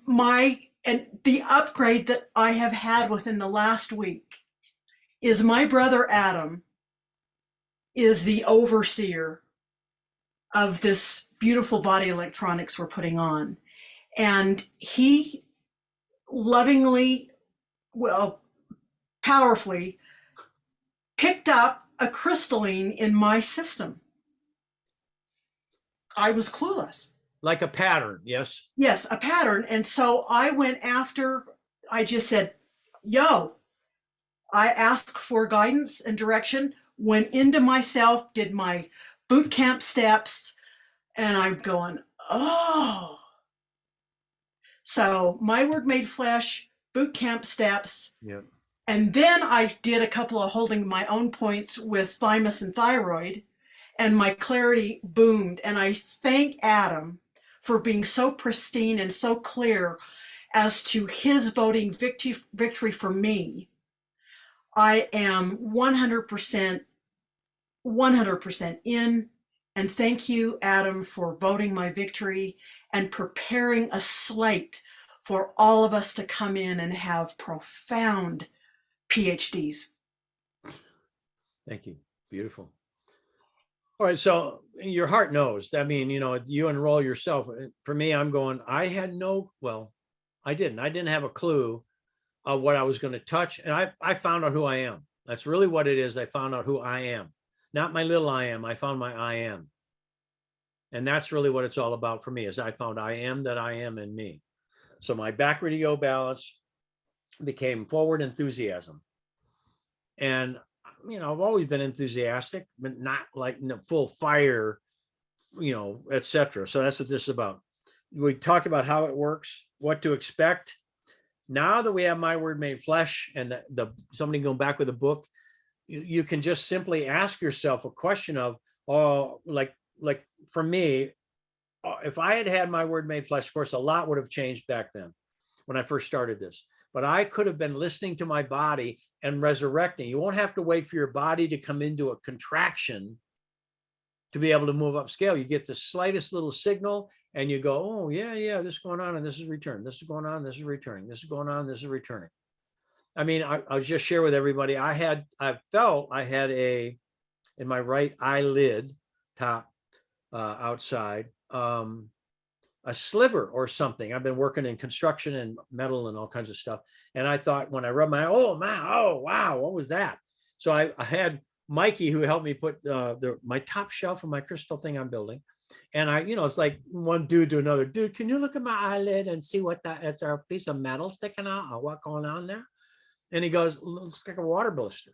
and the upgrade that I have had within the last week is my brother Adam is the overseer of this beautiful body electronics we're putting on. And he lovingly, powerfully picked up a crystalline in my system. I was clueless. Like a pattern, yes? Yes, a pattern. And so I went after, I just said, yo, I asked for guidance and direction, went into myself, did my boot camp steps, and I'm going, oh. So my word made flesh, boot camp steps. Yep. And then I did a couple of holding my own points with thymus and thyroid, and my clarity boomed. And I thank Adam for being so pristine and so clear as to his voting victory for me. I am 100% in, and thank you, Adam, for voting my victory and preparing a slate for all of us to come in and have profound PhDs. Thank you. Beautiful. All right. So your heart knows. I mean, you enroll yourself. For me, I'm going, I didn't have a clue of what I was going to touch. And I found out who I am. That's really what it is. I found out who I am, not my little I am. I found my I am. And that's really what it's all about for me, is I found I am that I am in me. So my backward ego balance became forward enthusiasm. And, I've always been enthusiastic, but not like full fire, etc. So that's what this is about. We talked about how it works, what to expect. Now that we have my word made flesh and somebody going back with a book, you can just simply ask yourself a question of, like for me, if I had my word made flesh, of course, a lot would have changed back then when I first started this. But I could have been listening to my body and resurrecting. You won't have to wait for your body to come into a contraction to be able to move up scale. You get the slightest little signal and you go, oh, yeah, this is going on and this is returning. This is going on, this is returning. This is going on, this is returning. I mean, I'll just share with everybody. I felt I had in my right eyelid top outside, a sliver or something. I've been working in construction and metal and all kinds of stuff. And I thought when I rubbed oh wow, what was that? So I had Mikey who helped me put my top shelf of my crystal thing I'm building. And it's like one dude to another dude, can you look at my eyelid and see what it's a piece of metal sticking out or what going on there? And he goes, looks like a water blister.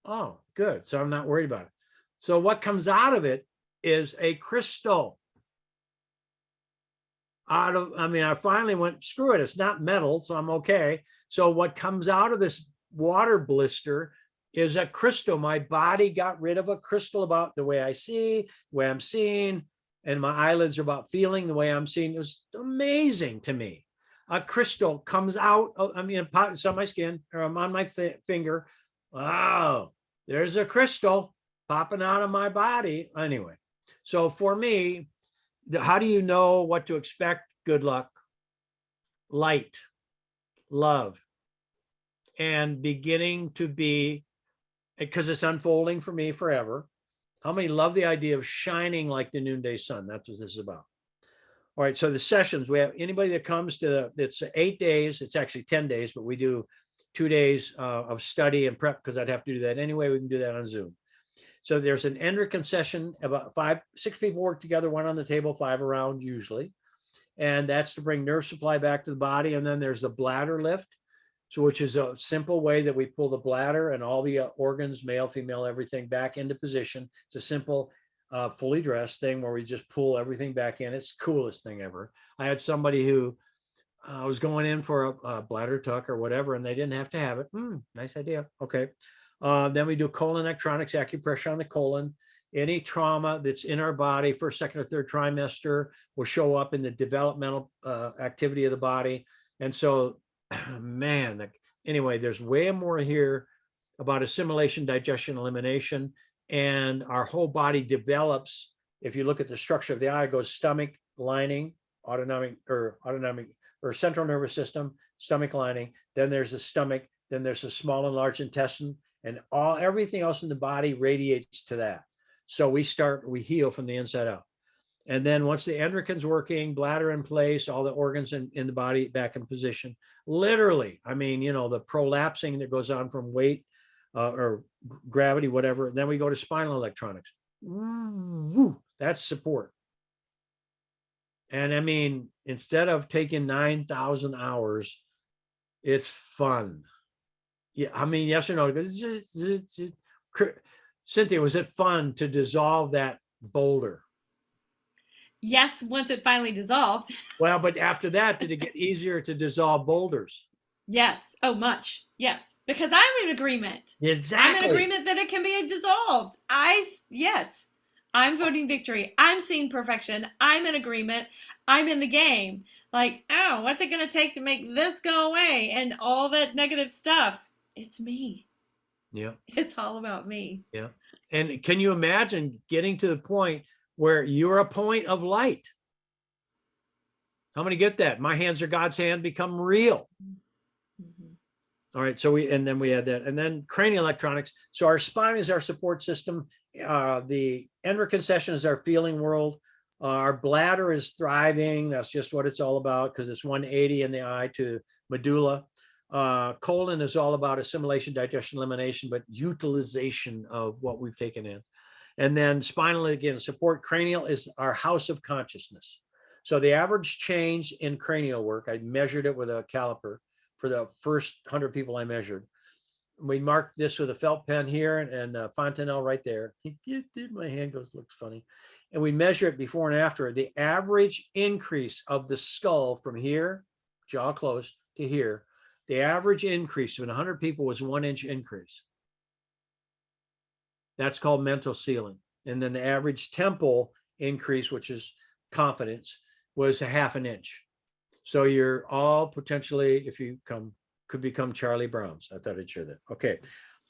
Oh, good. So I'm not worried about it. So what comes out of it is a crystal. I finally went, screw it. It's not metal, so I'm okay. So what comes out of this water blister is a crystal. My body got rid of a crystal about the way I see, the way I'm seeing, and my eyelids are about feeling the way I'm seeing. It was amazing to me. A crystal comes out. It's on my skin or I'm on my finger. Wow, there's a crystal popping out of my body. Anyway, so for me, how do you know what to expect? Good luck, light, love, and beginning to be, because it's unfolding for me forever. How many love the idea of shining like the noonday sun? That's what this is about. All right, so the sessions, we have anybody that comes to, it's 8 days, it's actually 10 days, but we do 2 days of study and prep because I'd have to do that anyway. We can do that on Zoom. So there's an endocrine session, about 6 people work together, 1 on the table, 5 around usually. And that's to bring nerve supply back to the body. And then there's the bladder lift, so which is a simple way that we pull the bladder and all the organs, male, female, everything back into position. It's a simple, fully dressed thing where we just pull everything back in. It's the coolest thing ever. I had somebody who was going in for a bladder tuck or whatever, and they didn't have to have it. Nice idea. Okay. Then we do colon electronics, acupressure on the colon. Any trauma that's in our body, first, second, or third trimester, will show up in the developmental activity of the body. And so, man, anyway, there's way more here about assimilation, digestion, elimination, and our whole body develops. If you look at the structure of the eye, it goes stomach lining, autonomic or central nervous system, stomach lining. Then there's the stomach. Then there's the small and large intestine, and everything else in the body radiates to that. So we heal from the inside out. And then once the endocrine's working, bladder in place, all the organs in the body back in position, literally, the prolapsing that goes on from weight or gravity, whatever. Then we go to spinal electronics. Woo, that's support. And instead of taking 9,000 hours, it's fun. Yeah, yes or no? Cynthia, was it fun to dissolve that boulder? Yes, once it finally dissolved. Well, but after that, did it get easier to dissolve boulders? Yes. Oh, much. Yes. Because I'm in agreement. Exactly. I'm in agreement that it can be dissolved. Yes. I'm voting victory. I'm seeing perfection. I'm in agreement. I'm in the game. Like, oh, what's it going to take to make this go away? And all that negative stuff. It's me. Yeah. It's all about me. Yeah. And can you imagine getting to the point where you're a point of light? How many get that? My hands are God's hand become real. Mm-hmm. All right. So then we had that. And then cranial electronics. So our spine is our support system. The endocrine session is our feeling world. Our bladder is thriving. That's just what it's all about, because it's 180 in the eye to medulla. Colon is all about assimilation, digestion, elimination, but utilization of what we've taken in. And then spinal, again, support. Cranial is our house of consciousness. So the average change in cranial work, I measured it with a caliper for the first 100 people I measured. We marked this with a felt pen here and Fontanelle right there. My hand looks funny. And we measure it before and after. The average increase of the skull from here, jaw closed, to here, the average increase in 100 people was 1 inch increase. That's called mental ceiling. And then the average temple increase, which is confidence, was 1/2 inch. So you're all potentially, if you could become Charlie Browns. I thought I'd share that. Okay.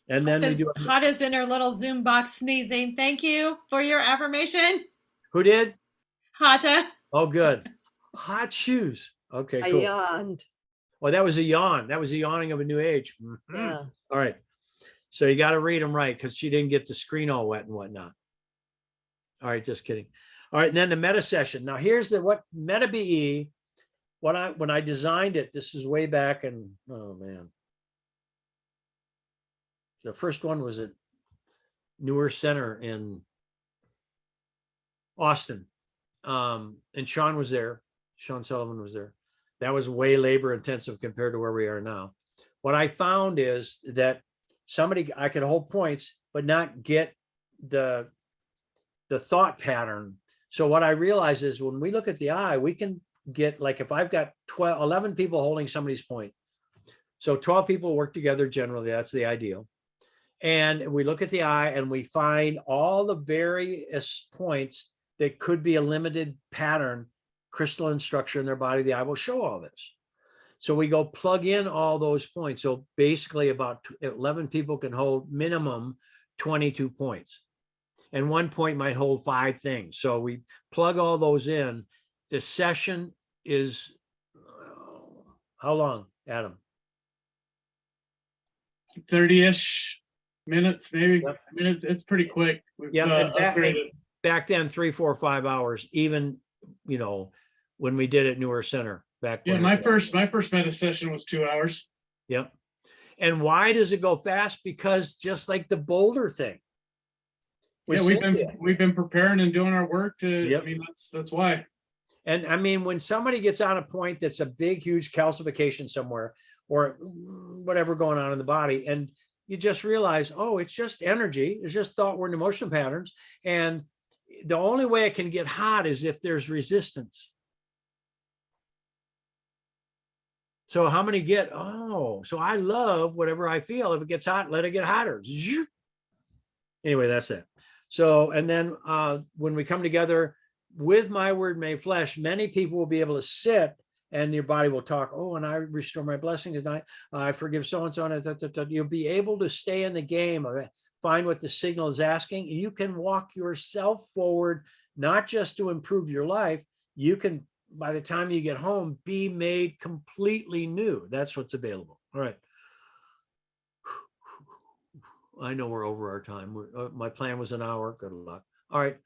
And then we do. Hata's in her little Zoom box sneezing. Thank you for your affirmation. Who did? Hata. Oh, good. Hot shoes. Okay, cool. I yawned. Well, that was a yawn. That was the yawning of a new age. Mm-hmm. Yeah. All right. So you got to read them right, because she didn't get the screen all wet and whatnot. All right, just kidding. All right, and then the meta session. Now here's what Meta BE. When I designed it, this is way back, and oh man, the first one was at Newer Center in Austin, and Sean was there. Sean Sullivan was there. That was way labor intensive compared to where we are now. what I found is that I could hold points, but not get the thought pattern. So what I realize is when we look at the eye, we can get, like, if I've got 11 people holding somebody's point, so 12 people work together generally, that's the ideal. And we look at the eye and we find all the various points that could be a limited pattern, crystalline structure in their body. The eye will show all this. So we go plug in all those points. So basically about 11 people can hold minimum 22 points. And one point might hold 5 things. So we plug all those in. The session is, how long, Adam? 30-ish minutes, maybe. Yep. I mean, it's pretty quick. We've Yeah, and upgraded. back then 3, 4, 5 hours, even, you know, when we did it Newer Center back. Yeah, when my it- first meta session was 2 hours. Yep. And why does it go fast? Because just like the boulder thing. with Yeah, Cynthia. we've been preparing and doing our work to. Yep. I mean, that's why. And I mean, when somebody gets on a point that's a big, huge calcification somewhere or whatever going on in the body, and you just realize, oh, it's just energy. It's just thought, word, and emotion patterns. And the only way it can get hot is if there's resistance. So how many get, oh, so I love whatever I feel. If it gets hot, let it get hotter. Anyway, that's it. So, and then when we come together with my word made flesh, many people will be able to sit and your body will talk, oh, and I restore my blessing tonight. I forgive so-and-so. And you'll be able to stay in the game of it, find what the signal is asking. And you can walk yourself forward, not just to improve your life. You can, by the time you get home, be made completely new. That's what's available. All right. I know we're over our time. My plan was an hour. Good luck. All right.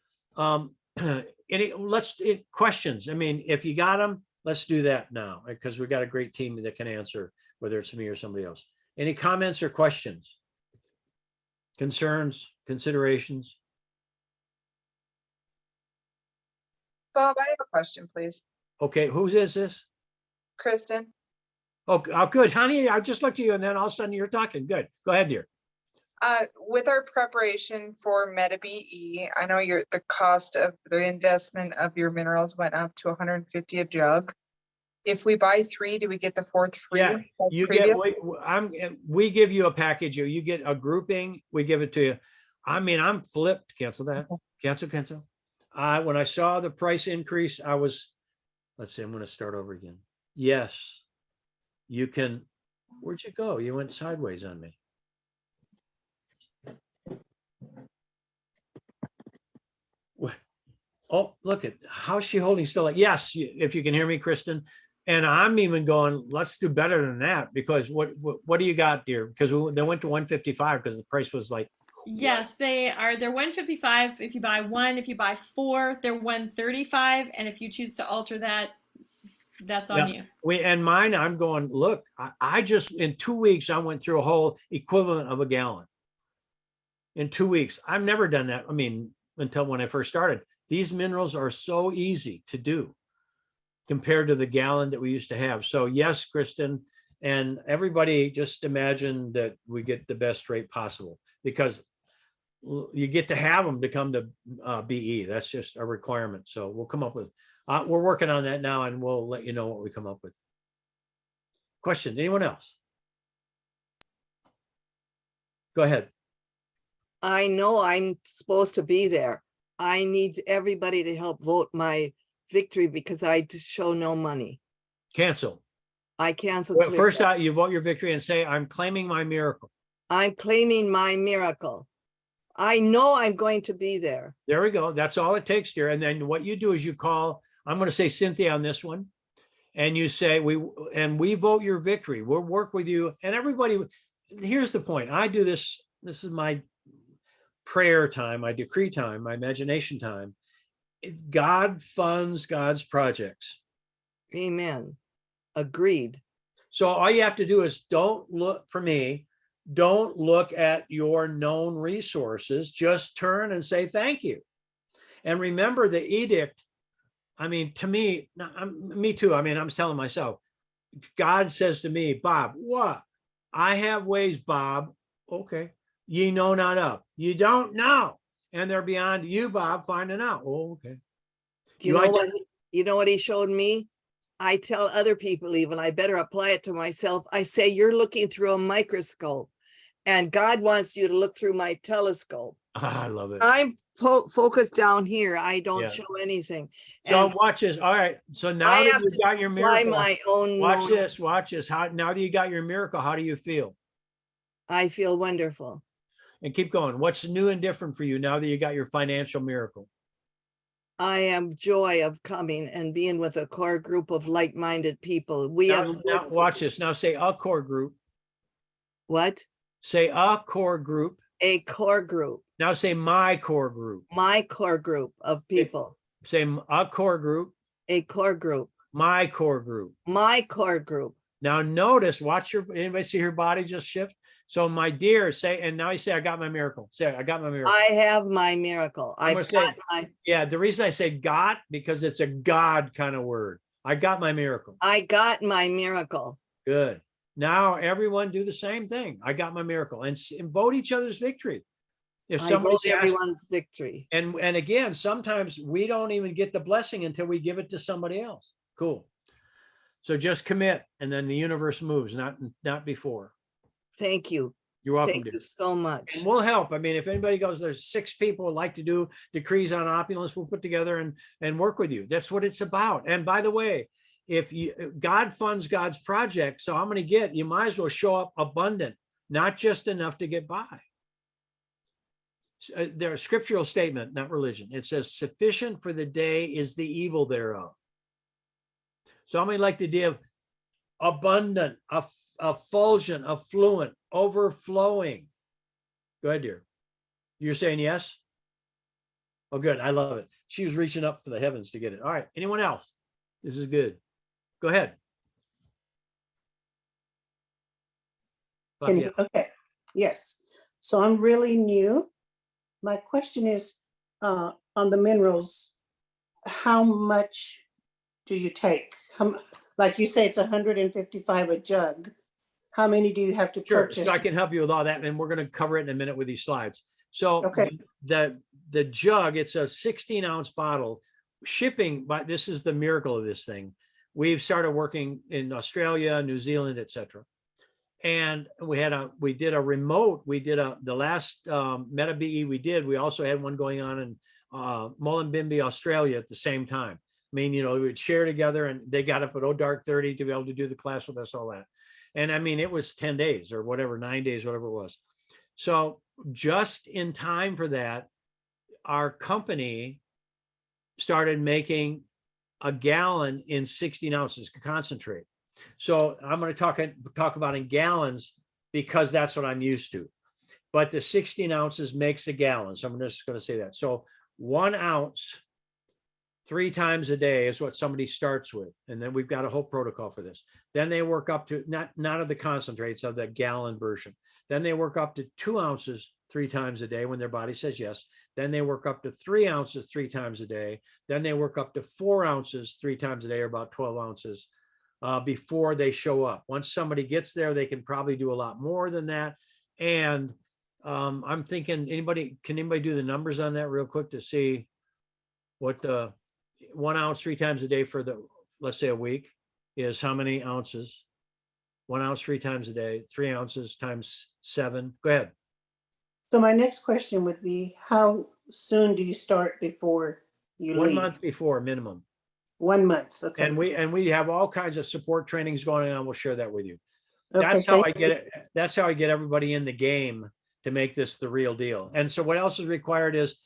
Questions. I mean, if you got them, let's do that now, because we've got a great team that can answer, whether it's me or somebody else. Any comments or questions? Concerns, considerations? Bob, I have a question, please. Okay, whose is this? Kristen, Oh, good, honey. I just looked at you and then all of a sudden you're talking. Good. Go ahead, dear. with our preparation for Meta BE, I know the cost of the investment of your minerals went up to 150 a jug. If we buy 3, do we get the 4th free? Yeah, like you previous? we give you a package. You get a grouping. We give it to you. I mean, I'm flipped. Cancel that. Cancel. When I saw the price increase, I was, let's see, I'm going to start over again. Yes, you can. Where'd you go? You went sideways on me. Oh, look at, how's she holding still? Yes, if you can hear me, Kristen. And I'm even going, let's do better than that, because what do you got, dear? Because they went to 155 because the price was like. Yes, they're 155 if you buy 1. If you buy 4, they're 135. And if you choose to alter that, that's on you. And mine, I'm going, look, I just, in 2 weeks, I went through a whole equivalent of a gallon. In 2 weeks. I've never done that. I mean, until when I first started. These minerals are so easy to do compared to the gallon that we used to have. So yes, Kristen, and everybody, just imagine that we get the best rate possible, because you get to have them to come to BE. That's just a requirement. So we'll come up with, we're working on that now, and we'll let you know what we come up with. Question, anyone else? Go ahead. I know I'm supposed to be there. I need everybody to help vote my victory because I show no money. Cancel. I cancel. Well, first out, you vote your victory and say, I'm claiming my miracle. I'm claiming my miracle. I know I'm going to be there. There we go. That's all it takes, dear. And then what you do is you call, I'm going to say Cynthia on this one. And you say, we vote your victory. We'll work with you. And everybody, here's the point. I do this. This is my prayer time, my decree time, my imagination time. God funds God's projects. Amen. Agreed. So all you have to do is don't look for me. Don't look at your known resources. Just turn and say thank you. And remember the edict. I mean, to me, me too. I mean, I'm telling myself, God says to me, Bob, what? I have ways, Bob. Okay. Ye know not of. You don't know. And they're beyond you, Bob, finding out. Oh, okay. Do you You know ident- what, you know what he showed me? I tell other people even, I better apply it to myself. I say, you're looking through a microscope and God wants you to look through my telescope. I love it. I'm focused down here. I don't Yeah. show anything. So And watch this. All right. So now I that have you to got your apply miracle, my own watch knowledge. this. Watch this. How now that you got your miracle, how do you feel? I feel wonderful. And keep going. What's new and different for you now that you got your financial miracle? I am joy of coming and being with a core group of like-minded people. We Now, have now watch this. Now say a core group. what? Say a core group. A core group, Now say my core group. my core group of people, Say a core group, a core group, my core group. my core group. Now notice, watch your, anybody see her body just shift? So my dear, say, and now you say, I got my miracle. Say, I got my miracle. I have my miracle. I'm I've gonna got my, Yeah, the reason I say got, because it's a God kind of word. I got my miracle. I got my miracle. Good. Now everyone do the same thing. I got my miracle and vote each other's victory. If I somebody's vote everyone's victory. and again, sometimes we don't even get the blessing until we give it to somebody else. Cool. So just commit, and then the universe moves, not before. Thank you. You're welcome, Thank dear. you so much. And we'll help. I mean, if anybody goes, there's 6 people would like to do decrees on opulence, we'll put together and work with you. That's what it's about. And by the way, if God funds God's project, so I'm going to get, you might as well show up abundant, not just enough to get by. There's a scriptural statement, not religion. It says, sufficient for the day is the evil thereof. So I'm going to like to give abundant, effulgent, affluent, overflowing. Go ahead, dear. You're saying yes? Oh, good. I love it. She was reaching up for the heavens to get it. All right. Anyone else? This is good. Go ahead. Can you, okay, yes. So I'm really new. My question is, on the minerals, how much do you take? Like you say, it's 155 a jug. How many do you have to Sure. purchase? So I can help you with all that, and we're going to cover it in a minute with these slides. So Okay. the jug, it's a 16-ounce bottle. Shipping, but this is the miracle of this thing. We've started working in Australia, New Zealand, etc. And we did a remote. The last Meta BE we also had one going on in Mullumbimby, Australia at the same time. I mean, we would share together, and they got up at dark 30 to be able to do the class with us, all that. And I mean, it was 10 days or whatever, 9 days, whatever it was. So just in time for that, our company started making a gallon in 16 ounces concentrate. So I'm going to talk about in gallons because that's what I'm used to. But the 16 ounces makes a gallon. So I'm just going to say that. So 1 ounce 3 times a day is what somebody starts with. And then we've got a whole protocol for this. Then they work up to not of the concentrates, of the gallon version. Then they work up to 2 ounces 3 times a day when their body says yes. Then they work up to 3 ounces 3 times a day. Then they work up to 4 ounces 3 times a day, or about 12 ounces before they show up. Once somebody gets there, they can probably do a lot more than that. And I'm thinking, can anybody do the numbers on that real quick to see what the 1 ounce 3 times a day for let's say a week is how many ounces? 1 ounce 3 times a day, 3 ounces times 7. Go ahead. So my next question would be, how soon do you start before you 1 leave? month before minimum. 1 month, okay. And we have all kinds of support trainings going on. We'll share that with you. Okay, That's how I thank get it. That's how I get everybody in the game to make this the real deal. And so what else is required is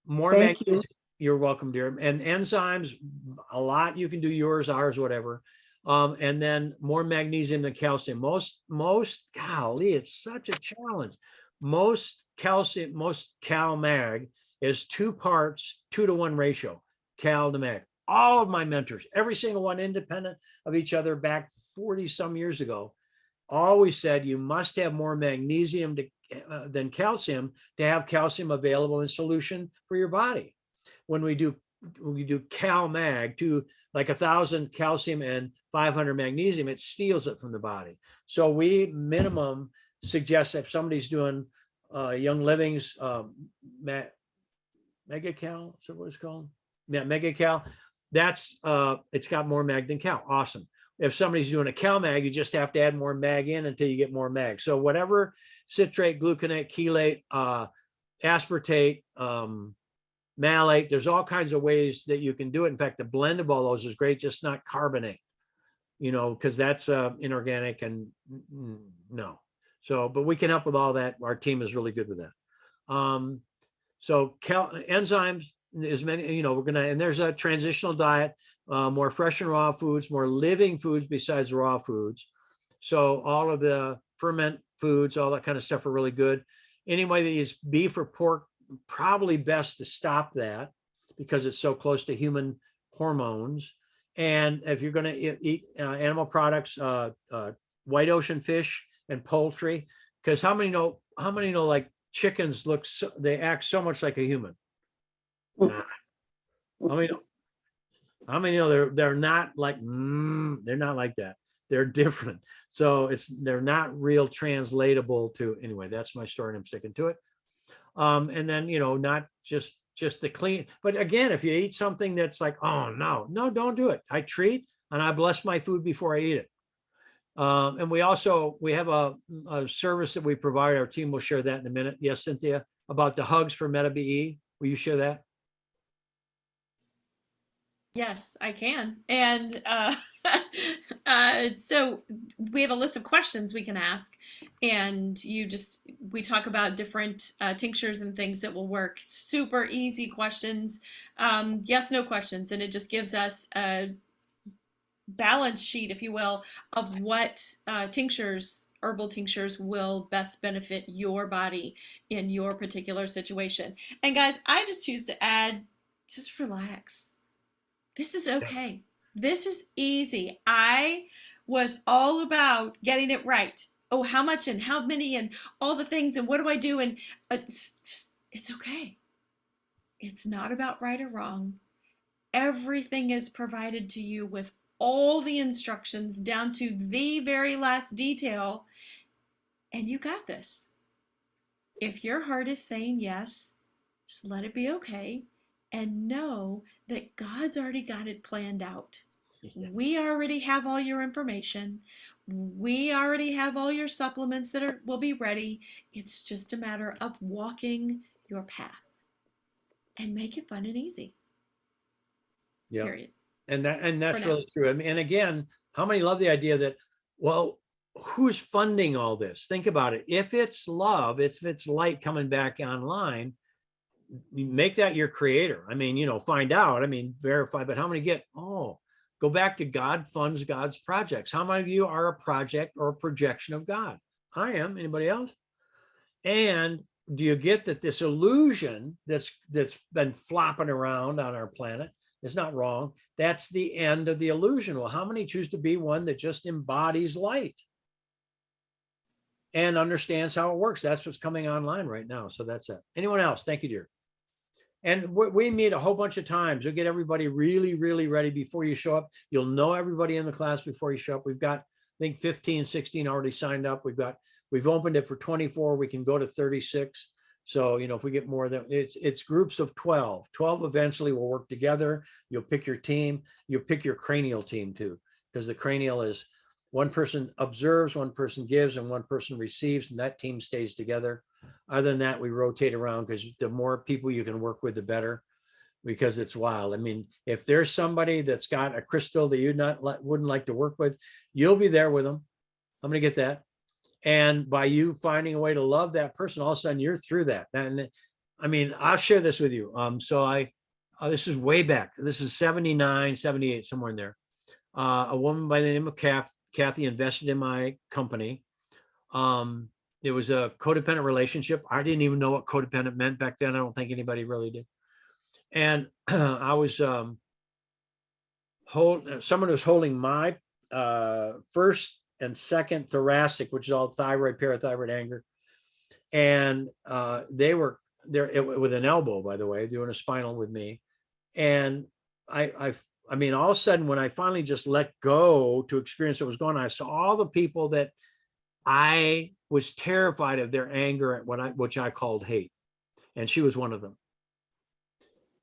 more Thank you. magnesium. You're welcome, dear. And enzymes, a lot. You can do yours, ours, whatever. And then more magnesium than calcium. Most, golly, it's such a challenge. Most calcium, most cal mag is 2 parts, 2-to-1 ratio, cal to mag. All of my mentors, every single one independent of each other back 40 some years ago, always said you must have more magnesium than calcium to have calcium available in solution for your body. When we do cal mag, 2 like 1,000 calcium and 500 magnesium, it steals it from the body. So we minimum suggest if somebody's doing Young Living's Mega-Cal, is that what it's called? Yeah, Mega-Cal. That's it's got more mag than cal. Awesome. If somebody's doing a cal mag, you just have to add more mag in until you get more mag. So whatever citrate, gluconate, chelate, aspartate, malate, there's all kinds of ways that you can do it. In fact, the blend of all those is great, just not carbonate, because that's inorganic and no. So, but we can help with all that. Our team is really good with that. So enzymes, as many, we're gonna, and there's a transitional diet, more fresh and raw foods, more living foods besides raw foods. So all of the ferment foods, all that kind of stuff are really good. Anybody that eats beef or pork, probably best to stop that because it's so close to human hormones. And if you're going to eat animal products, white ocean fish and poultry, because how many know like chickens they act so much like a human? How many know they're not like they're not like that. They're different. So they're not real translatable to, anyway, that's my story and I'm sticking to it. And then, not just the clean, but again, if you eat something that's like, oh no, don't do it. I treat and I bless my food before I eat it. And we have a service that we provide. Our team will share that in a minute. Yes, Cynthia, about the hugs for MetaBE. Will you share that? Yes, I can. And so we have a list of questions we can ask, and we talk about different tinctures and things that will work. Super easy questions, yes, no questions, and it just gives us a balance sheet, if you will, of what herbal tinctures will best benefit your body in your particular situation. And guys, I just choose to add, just relax. This is okay. This is easy. I was all about getting it right. Oh, how much and how many and all the things and what do I do? And it's okay. It's not about right or wrong. Everything is provided to you with all the instructions down to the very last detail. And you got this. If your heart is saying yes, just let it be okay. And know that God's already got it planned out. Yeah. We already have all your information. We already have all your supplements that will be ready. It's just a matter of walking your path and make it fun and easy. Yeah. Period. And that's really true. I mean, and again, how many love the idea that, well, who's funding all this? Think about it. If it's love, if it's light coming back online, make that your creator. I mean, find out, verify, but how many go back to God funds God's projects. How many of you are a project or a projection of God? I am. Anybody else? And do you get that this illusion that's been flopping around on our planet is not wrong? That's the end of the illusion. Well, how many choose to be one that just embodies light and understands how it works? That's what's coming online right now. So that's it. Anyone else? Thank you, dear. And we meet a whole bunch of times. We'll get everybody really, really ready before you show up. You'll know everybody in the class before you show up. We've got, I think, 15, 16 already signed up. We've opened it for 24. We can go to 36. So, if we get more than, it's groups of 12. 12 eventually will work together. You'll pick your team. You'll pick your cranial team too, because the cranial is one person observes, one person gives, and one person receives, and that team stays together. Other than that, we rotate around because the more people you can work with, the better, because it's wild. I mean, if there's somebody that's got a crystal that you wouldn't like to work with, you'll be there with them. I'm going to get that. And by you finding a way to love that person, all of a sudden you're through that. And I'll share this with you. This is way back. This is 79, 78, somewhere in there. A woman by the name of Kathy invested in my company. It was a codependent relationship. I didn't even know what codependent meant back then. I don't think anybody really did. And I was someone was holding my first and second thoracic, which is all thyroid, parathyroid, anger. And they were there with an elbow, by the way, doing a spinal with me. And I I mean, all of a sudden, when I finally just let go to experience what was going on, I saw all the people that I was terrified of their anger at which I called hate. And she was one of them.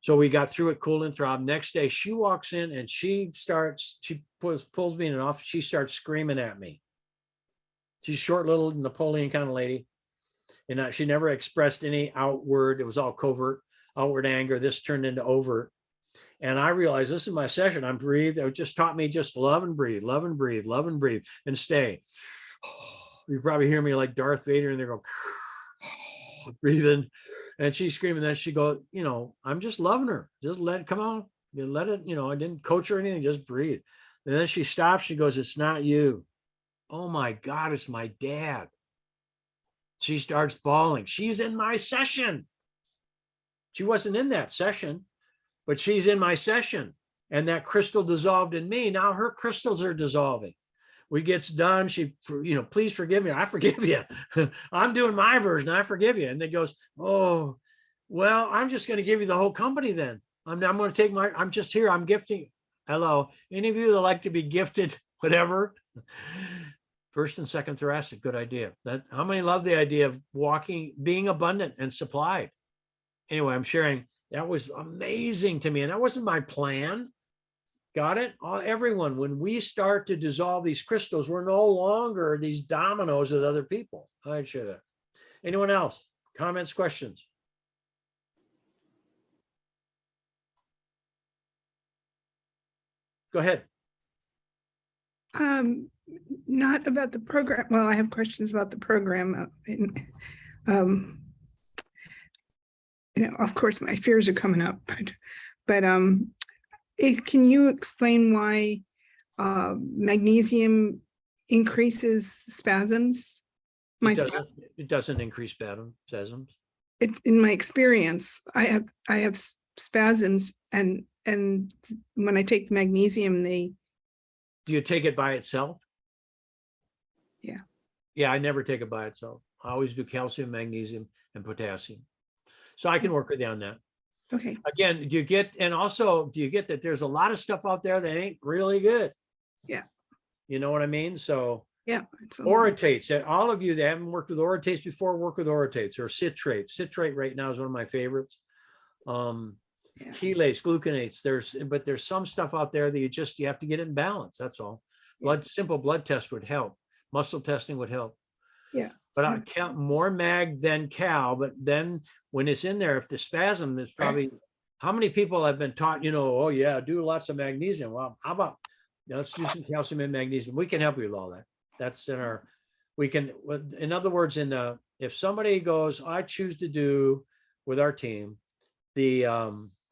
So we got through it cool and throb. Next day, she walks in and she pulls me in an office. She starts screaming at me. She's short, little Napoleon kind of lady. And she never expressed any outward. It was all covert, outward anger. This turned into overt. And I realized this is my session. I'm breathed. It just taught me just love and breathe, love and breathe, love and breathe, and stay. You probably hear me like Darth Vader, and they're going, breathing. And she's screaming. Then she goes, you know, I'm just loving her. Just let it come on. You let it, you know, I didn't coach her or anything, just breathe. And then she stops. She goes, it's not you. Oh my God, it's my dad. She starts bawling. She's in my session. She wasn't in that session, but she's in my session. And that crystal dissolved in me. Now her crystals are dissolving. We gets done. She, you know, please forgive me. I forgive you. I'm doing my version. I forgive you. And then goes, oh, well, I'm just going to give you the whole company then. I'm going to take I'm just here. I'm gifting. Hello. Any of you that like to be gifted, whatever. First and second thoracic, good idea. How many love the idea of walking, being abundant and supplied? Anyway, I'm sharing. That was amazing to me. And that wasn't my plan. Got it? Everyone, when we start to dissolve these crystals, we're no longer these dominoes with other people. I'd share that. Anyone else? Comments, questions? Go ahead. Not about the program. Well, I have questions about the program. You know, of course, my fears are coming up, but can you explain why magnesium increases spasms? It doesn't increase spasms. In my experience, I have spasms, and when I take the magnesium, Do you take it by itself? Yeah. Yeah, I never take it by itself. I always do calcium, magnesium, and potassium. So I can work with you on that. Okay. Again, do you get that there's a lot of stuff out there that ain't really good? Yeah. You know what I mean? So Yeah. orotates, all of you that haven't worked with orotates before, work with orotates or citrates. Citrate right now is one of my favorites. Chelates, gluconates, there's some stuff out there that you have to get it in balance. That's all. Simple blood test would help. Muscle testing would help. Yeah. But I count more mag than cal. But then when it's in there, if the spasm, there's probably how many people have been taught, you know, oh yeah, do lots of magnesium. Well, how about let's do some calcium and magnesium. We can help you with all that. That's in our, in other words, if somebody goes, I choose to do with our team, the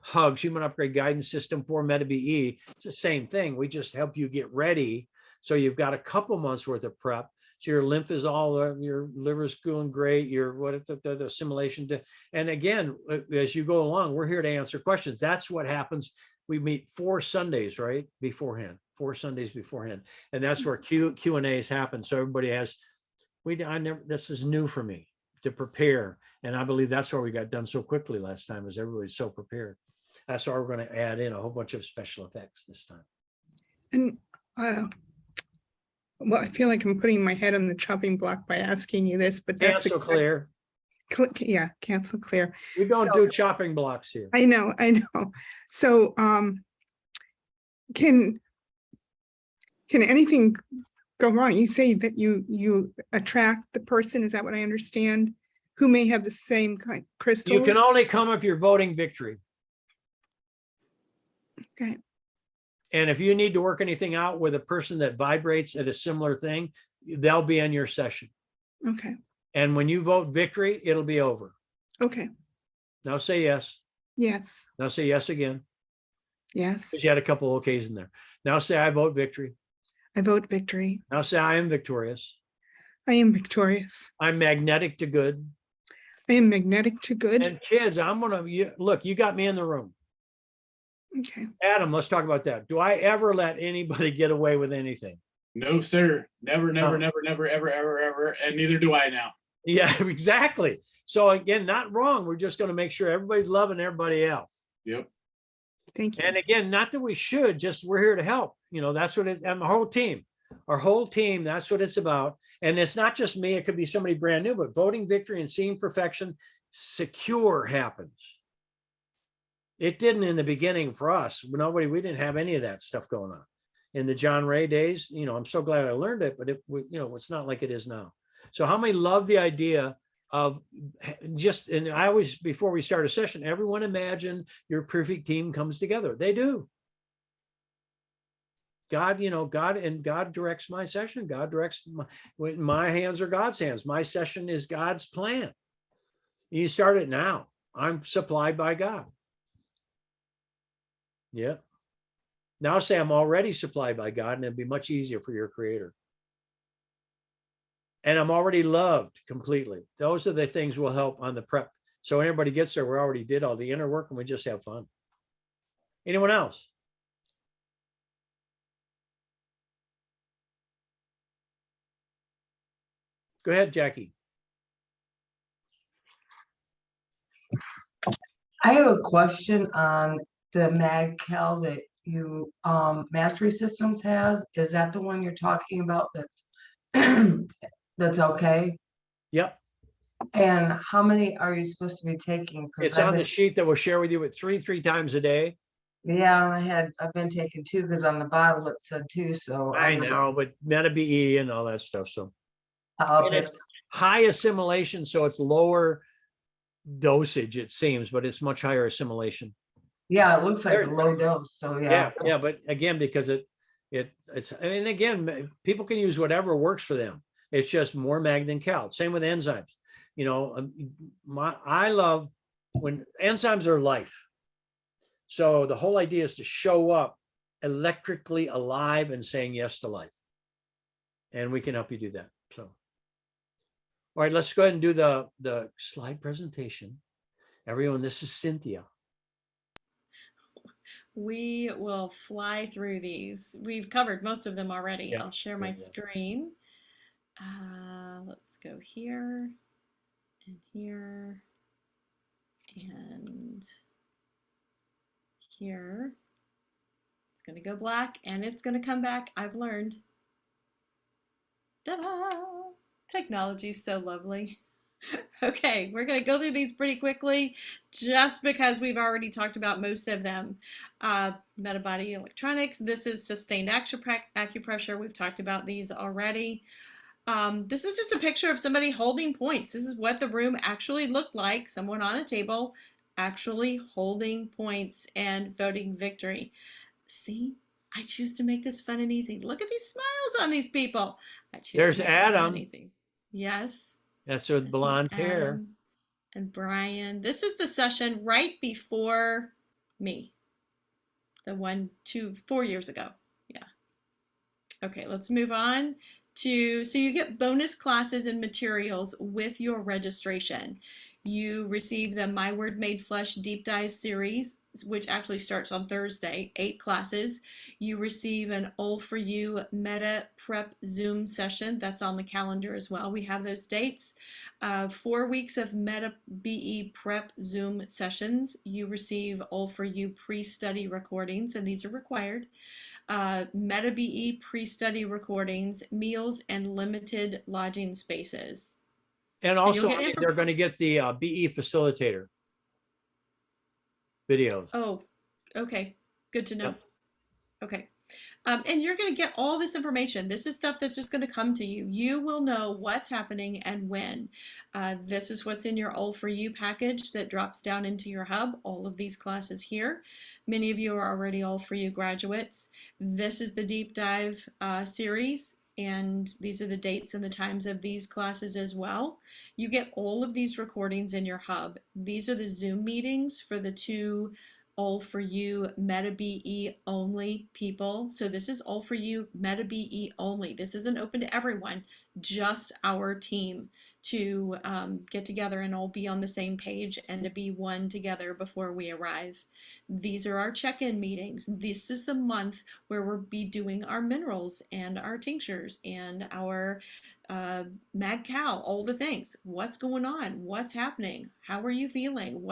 HUGS, Human Upgrade Guidance System for MetaBE, it's the same thing. We just help you get ready. So you've got a couple months worth of prep. So your lymph is your liver's doing great. The assimilation. And again, as you go along, we're here to answer questions. That's what happens. We meet 4 Sundays, right? Beforehand, 4 Sundays beforehand. And that's where Q&As happen. So everybody has, this is new for me to prepare. And I believe that's why we got done so quickly last time, is everybody's so prepared. That's why we're going to add in a whole bunch of special effects this time. And well, I feel like I'm putting my head on the chopping block by asking you this, but that's Cancel clear. Yeah, cancel clear. We don't do chopping blocks here. I know. So can anything go wrong? You say that you attract the person, is that what I understand, who may have the same kind of crystal? You can only come if you're voting victory. Okay. And if you need to work anything out with a person that vibrates at a similar thing, they'll be in your session. Okay. And when you vote victory, it'll be over. Okay. Now say yes. Yes. Now say yes again. Yes. Because you had a couple okays in there. Now say I vote victory. I vote victory. Now say I am victorious. I am victorious. I'm magnetic to good. I am magnetic to good. And kids, look, you got me in the room. Okay. Adam, let's talk about that. Do I ever let anybody get away with anything? No, sir. Never, ever. And neither do I now. Yeah, exactly. So again, not wrong. We're just going to make sure everybody's loving everybody else. Yep. Thank you. And again, not that we should, just we're here to help. That's what and the whole team, our whole team, that's what it's about. And it's not just me, it could be somebody brand new, but Voting Victory and Seeing Perfection Secure happens. It didn't in the beginning for us. We didn't have any of that stuff going on. In the John Ray days, I'm so glad I learned it, but it's not like it is now. So how many love the idea of and I always, before we start a session, everyone imagine your perfect team comes together. They do. God directs my session. God directs my hands are God's hands. My session is God's plan. You start it now. I'm supplied by God. Yeah. Now say I'm already supplied by God, and it'd be much easier for your creator. And I'm already loved completely. Those are the things will help on the prep. So when everybody gets there, we already did all the inner work and we just have fun. Anyone else? Go ahead, Jackie. I have a question on the MagCal that you Mastery Systems has. Is that the one you're talking about that's that's okay? Yep. And how many are you supposed to be taking? It's on the sheet that we'll share with you with three times a day. Yeah, I've been taking 2 because on the bottle it said 2. So I know, but Meta BE and all that stuff. So and okay. it's high assimilation, so it's lower dosage, it seems, but it's much higher assimilation. Yeah, it looks like a low dose. So yeah. Yeah. But again, because it's, I mean, again, people can use whatever works for them. It's just more mag than cal. Same with enzymes. I love when enzymes are life. So the whole idea is to show up electrically alive and saying yes to life. And we can help you do that. So, all right, let's go ahead and do the slide presentation. Everyone, this is Cynthia. We will fly through these. We've covered most of them already. Yeah. I'll share my screen. Let's go here and here and here. It's going to go black and it's going to come back. I've learned. Ta-da! Technology is so lovely. Okay, we're going to go through these pretty quickly just because we've already talked about most of them. Metabody electronics. This is sustained acupressure. We've talked about these already. This is just a picture of somebody holding points. This is what the room actually looked like. Someone on a table actually holding points and voting victory. See, I choose to make this fun and easy. Look at these smiles on these people. I choose There's to make this fun Adam. and easy. Yes. That's with blonde hair. Adam and Brian. This is the session right before me. The 4 years ago. Yeah. Okay, let's move on to, so you get bonus classes and materials with your registration. You receive the My Word Made Flesh Deep Dive series, which actually starts on Thursday, 8 classes. You receive an All For You Meta Prep Zoom session. That's on the calendar as well. We have those dates. 4 weeks of Meta BE Prep Zoom sessions. You receive All For You pre-study recordings, and these are required. Meta BE pre-study recordings, meals, and limited lodging spaces. And also, they're going to get the BE facilitator videos. Oh, okay. Good to know. Yep. Okay. And you're going to get all this information. This is stuff that's just going to come to you. You will know what's happening and when. This is what's in your All For You package that drops down into your hub. All of these classes here. Many of you are already All For You graduates. This is the deep dive series. And these are the dates and the times of these classes as well. You get all of these recordings in your hub. These are the Zoom meetings for the 2 All For You Meta BE only people. So this is All For You Meta BE only. This isn't open to everyone, just our team to get together and all be on the same page and to be one together before we arrive. These are our check-in meetings. This is the month where we'll be doing our minerals and our tinctures and our mad cow, all the things. What's going on? What's happening? How are you feeling?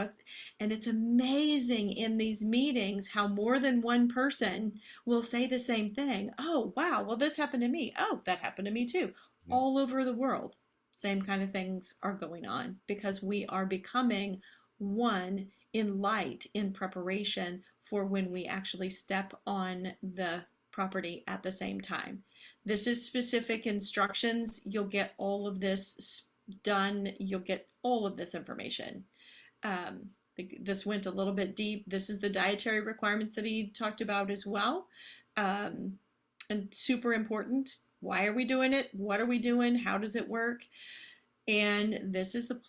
And it's amazing in these meetings how more than one person will say the same thing. Oh, wow, well, this happened to me. Oh, that happened to me too. Yeah. All over the world, same kind of things are going on because we are becoming one in light, in preparation for when we actually step on the property at the same time. This is specific instructions. You'll get all of this done. You'll get all of this information. This went a little bit deep. This is the dietary requirements that he talked about as well. And super important. Why are we doing it? What are we doing? How does it work? And this is the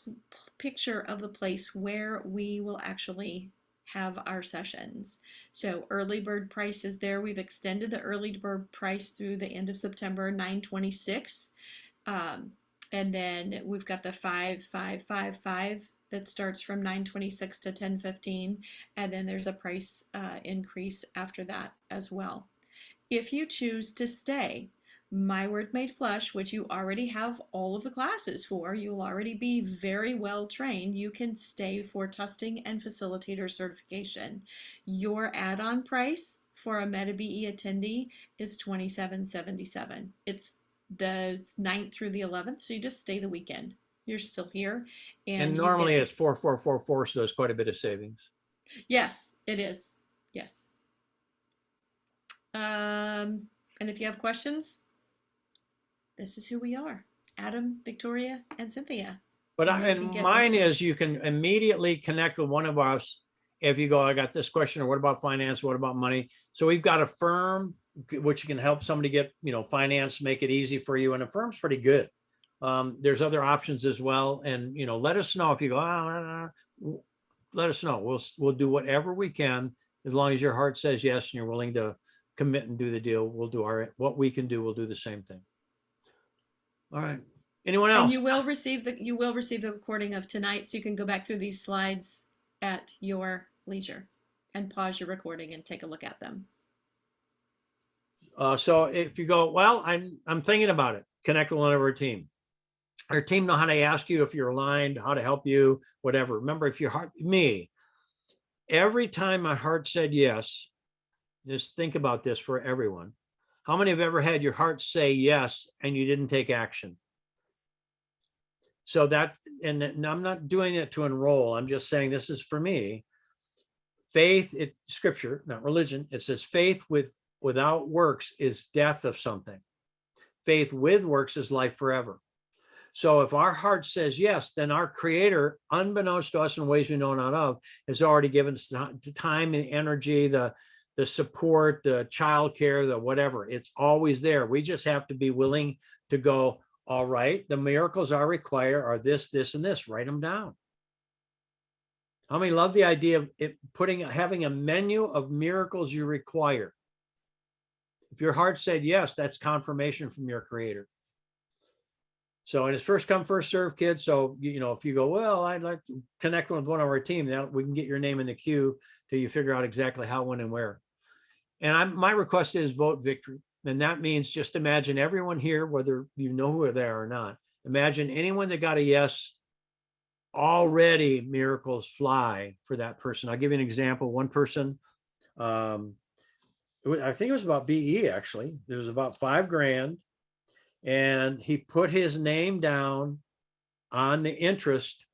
picture of the place where we will actually have our sessions. So early bird price is there. We've extended the early bird price through the end of September, 9/26. And then we've got the 5/5/5/5 that starts from 9/26 to 10/15. And then there's a price increase after that as well. If you choose to stay, My Word Made Flesh, which you already have all of the classes for, you'll already be very well trained. You can stay for testing and facilitator certification. Your add-on price for a MetaBE attendee is $27.77. It's the 9th through the 11th, so you just stay the weekend. You're still here. And you normally get- it's 4,444, so there's quite a bit of savings. Yes, it is. Yes. And if you have questions, this is who we are. Adam, Victoria, and Cynthia. But And you can and get mine them. is you can immediately connect with one of us if you go, I got this question, or what about finance? What about money? So we've got a firm which can help somebody get, finance, make it easy for you. And a firm's pretty good. There's other options as well. And, let us know if you go, let us know. We'll do whatever we can as long as your heart says yes and you're willing to commit and do the deal. We'll do what we can do. We'll do the same thing. All right. Anyone else? And you will receive the recording of tonight, so you can go back through these slides at your leisure and pause your recording and take a look at them. So if you go, well, I'm thinking about it, connect with one of our team. Our team know how to ask you if you're aligned, how to help you, whatever. Remember, if your heart, every time my heart said yes, just think about this for everyone. How many have ever had your heart say yes and you didn't take action? So and I'm not doing it to enroll. I'm just saying this is for me. Faith, it's scripture, not religion. It says faith without works is death of something. Faith with works is life forever. So if our heart says yes, then our Creator, unbeknownst to us in ways we know not of, has already given us the time and energy, the support, the childcare, the whatever. It's always there. We just have to be willing to go, all right, the miracles I require are this, this, and this. Write them down. How many love the idea of having a menu of miracles you require? If your heart said yes, that's confirmation from your Creator. So, and it's first come, first serve, kids. So, if you go, well, I'd like to connect with one of our team, then we can get your name in the queue till you figure out exactly how, when, and where. And my request is vote victory. And that means just imagine everyone here, whether you know who they are or not. Imagine anyone that got a yes, already miracles fly for that person. I'll give you an example. One person, I think it was about BE actually. It was about $5,000. And he put his name down on the interest,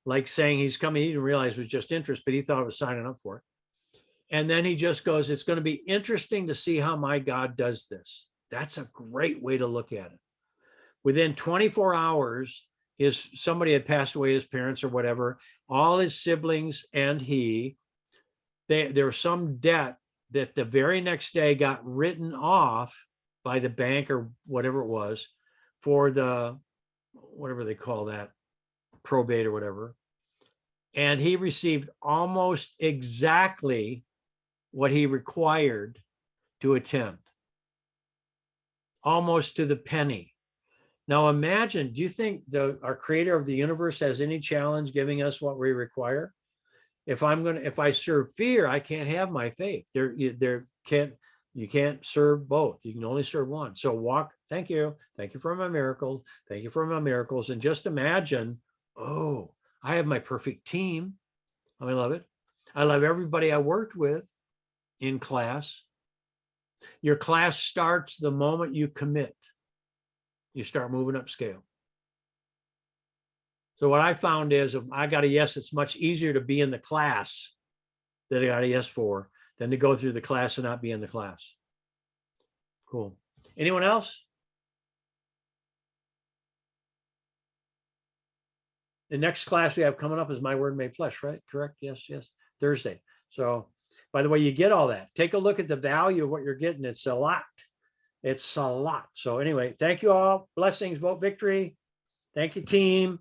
like saying he's coming. He didn't realize it was just interest, but he thought it was signing up for it. And then he just goes, it's going to be interesting to see how my God does this. That's a great way to look at it. Within 24 hours, somebody had passed away, his parents or whatever, all his siblings and there was some debt that the very next day got written off by the bank or whatever it was for whatever they call that, probate or whatever. And he received almost exactly what he required to attend, almost to the penny. Now imagine, do you think our creator of the universe has any challenge giving us what we require? If I serve fear, I can't have my faith. You can't serve both. You can only serve one. So thank you for my miracles. Thank you for my miracles. And just imagine, oh, I have my perfect team. I love it. I love everybody I worked with in class. Your class starts the moment you commit. You start moving up scale. So what I found is if I got a yes, it's much easier to be in the class that I got a yes for than to go through the class and not be in the class. Cool. Anyone else? The next class we have coming up is My Word Made Flesh, right? Correct? Yes. Thursday. So by the way, you get all that. Take a look at the value of what you're getting. It's a lot. It's a lot. So anyway, thank you all. Blessings, vote victory. Thank you, team.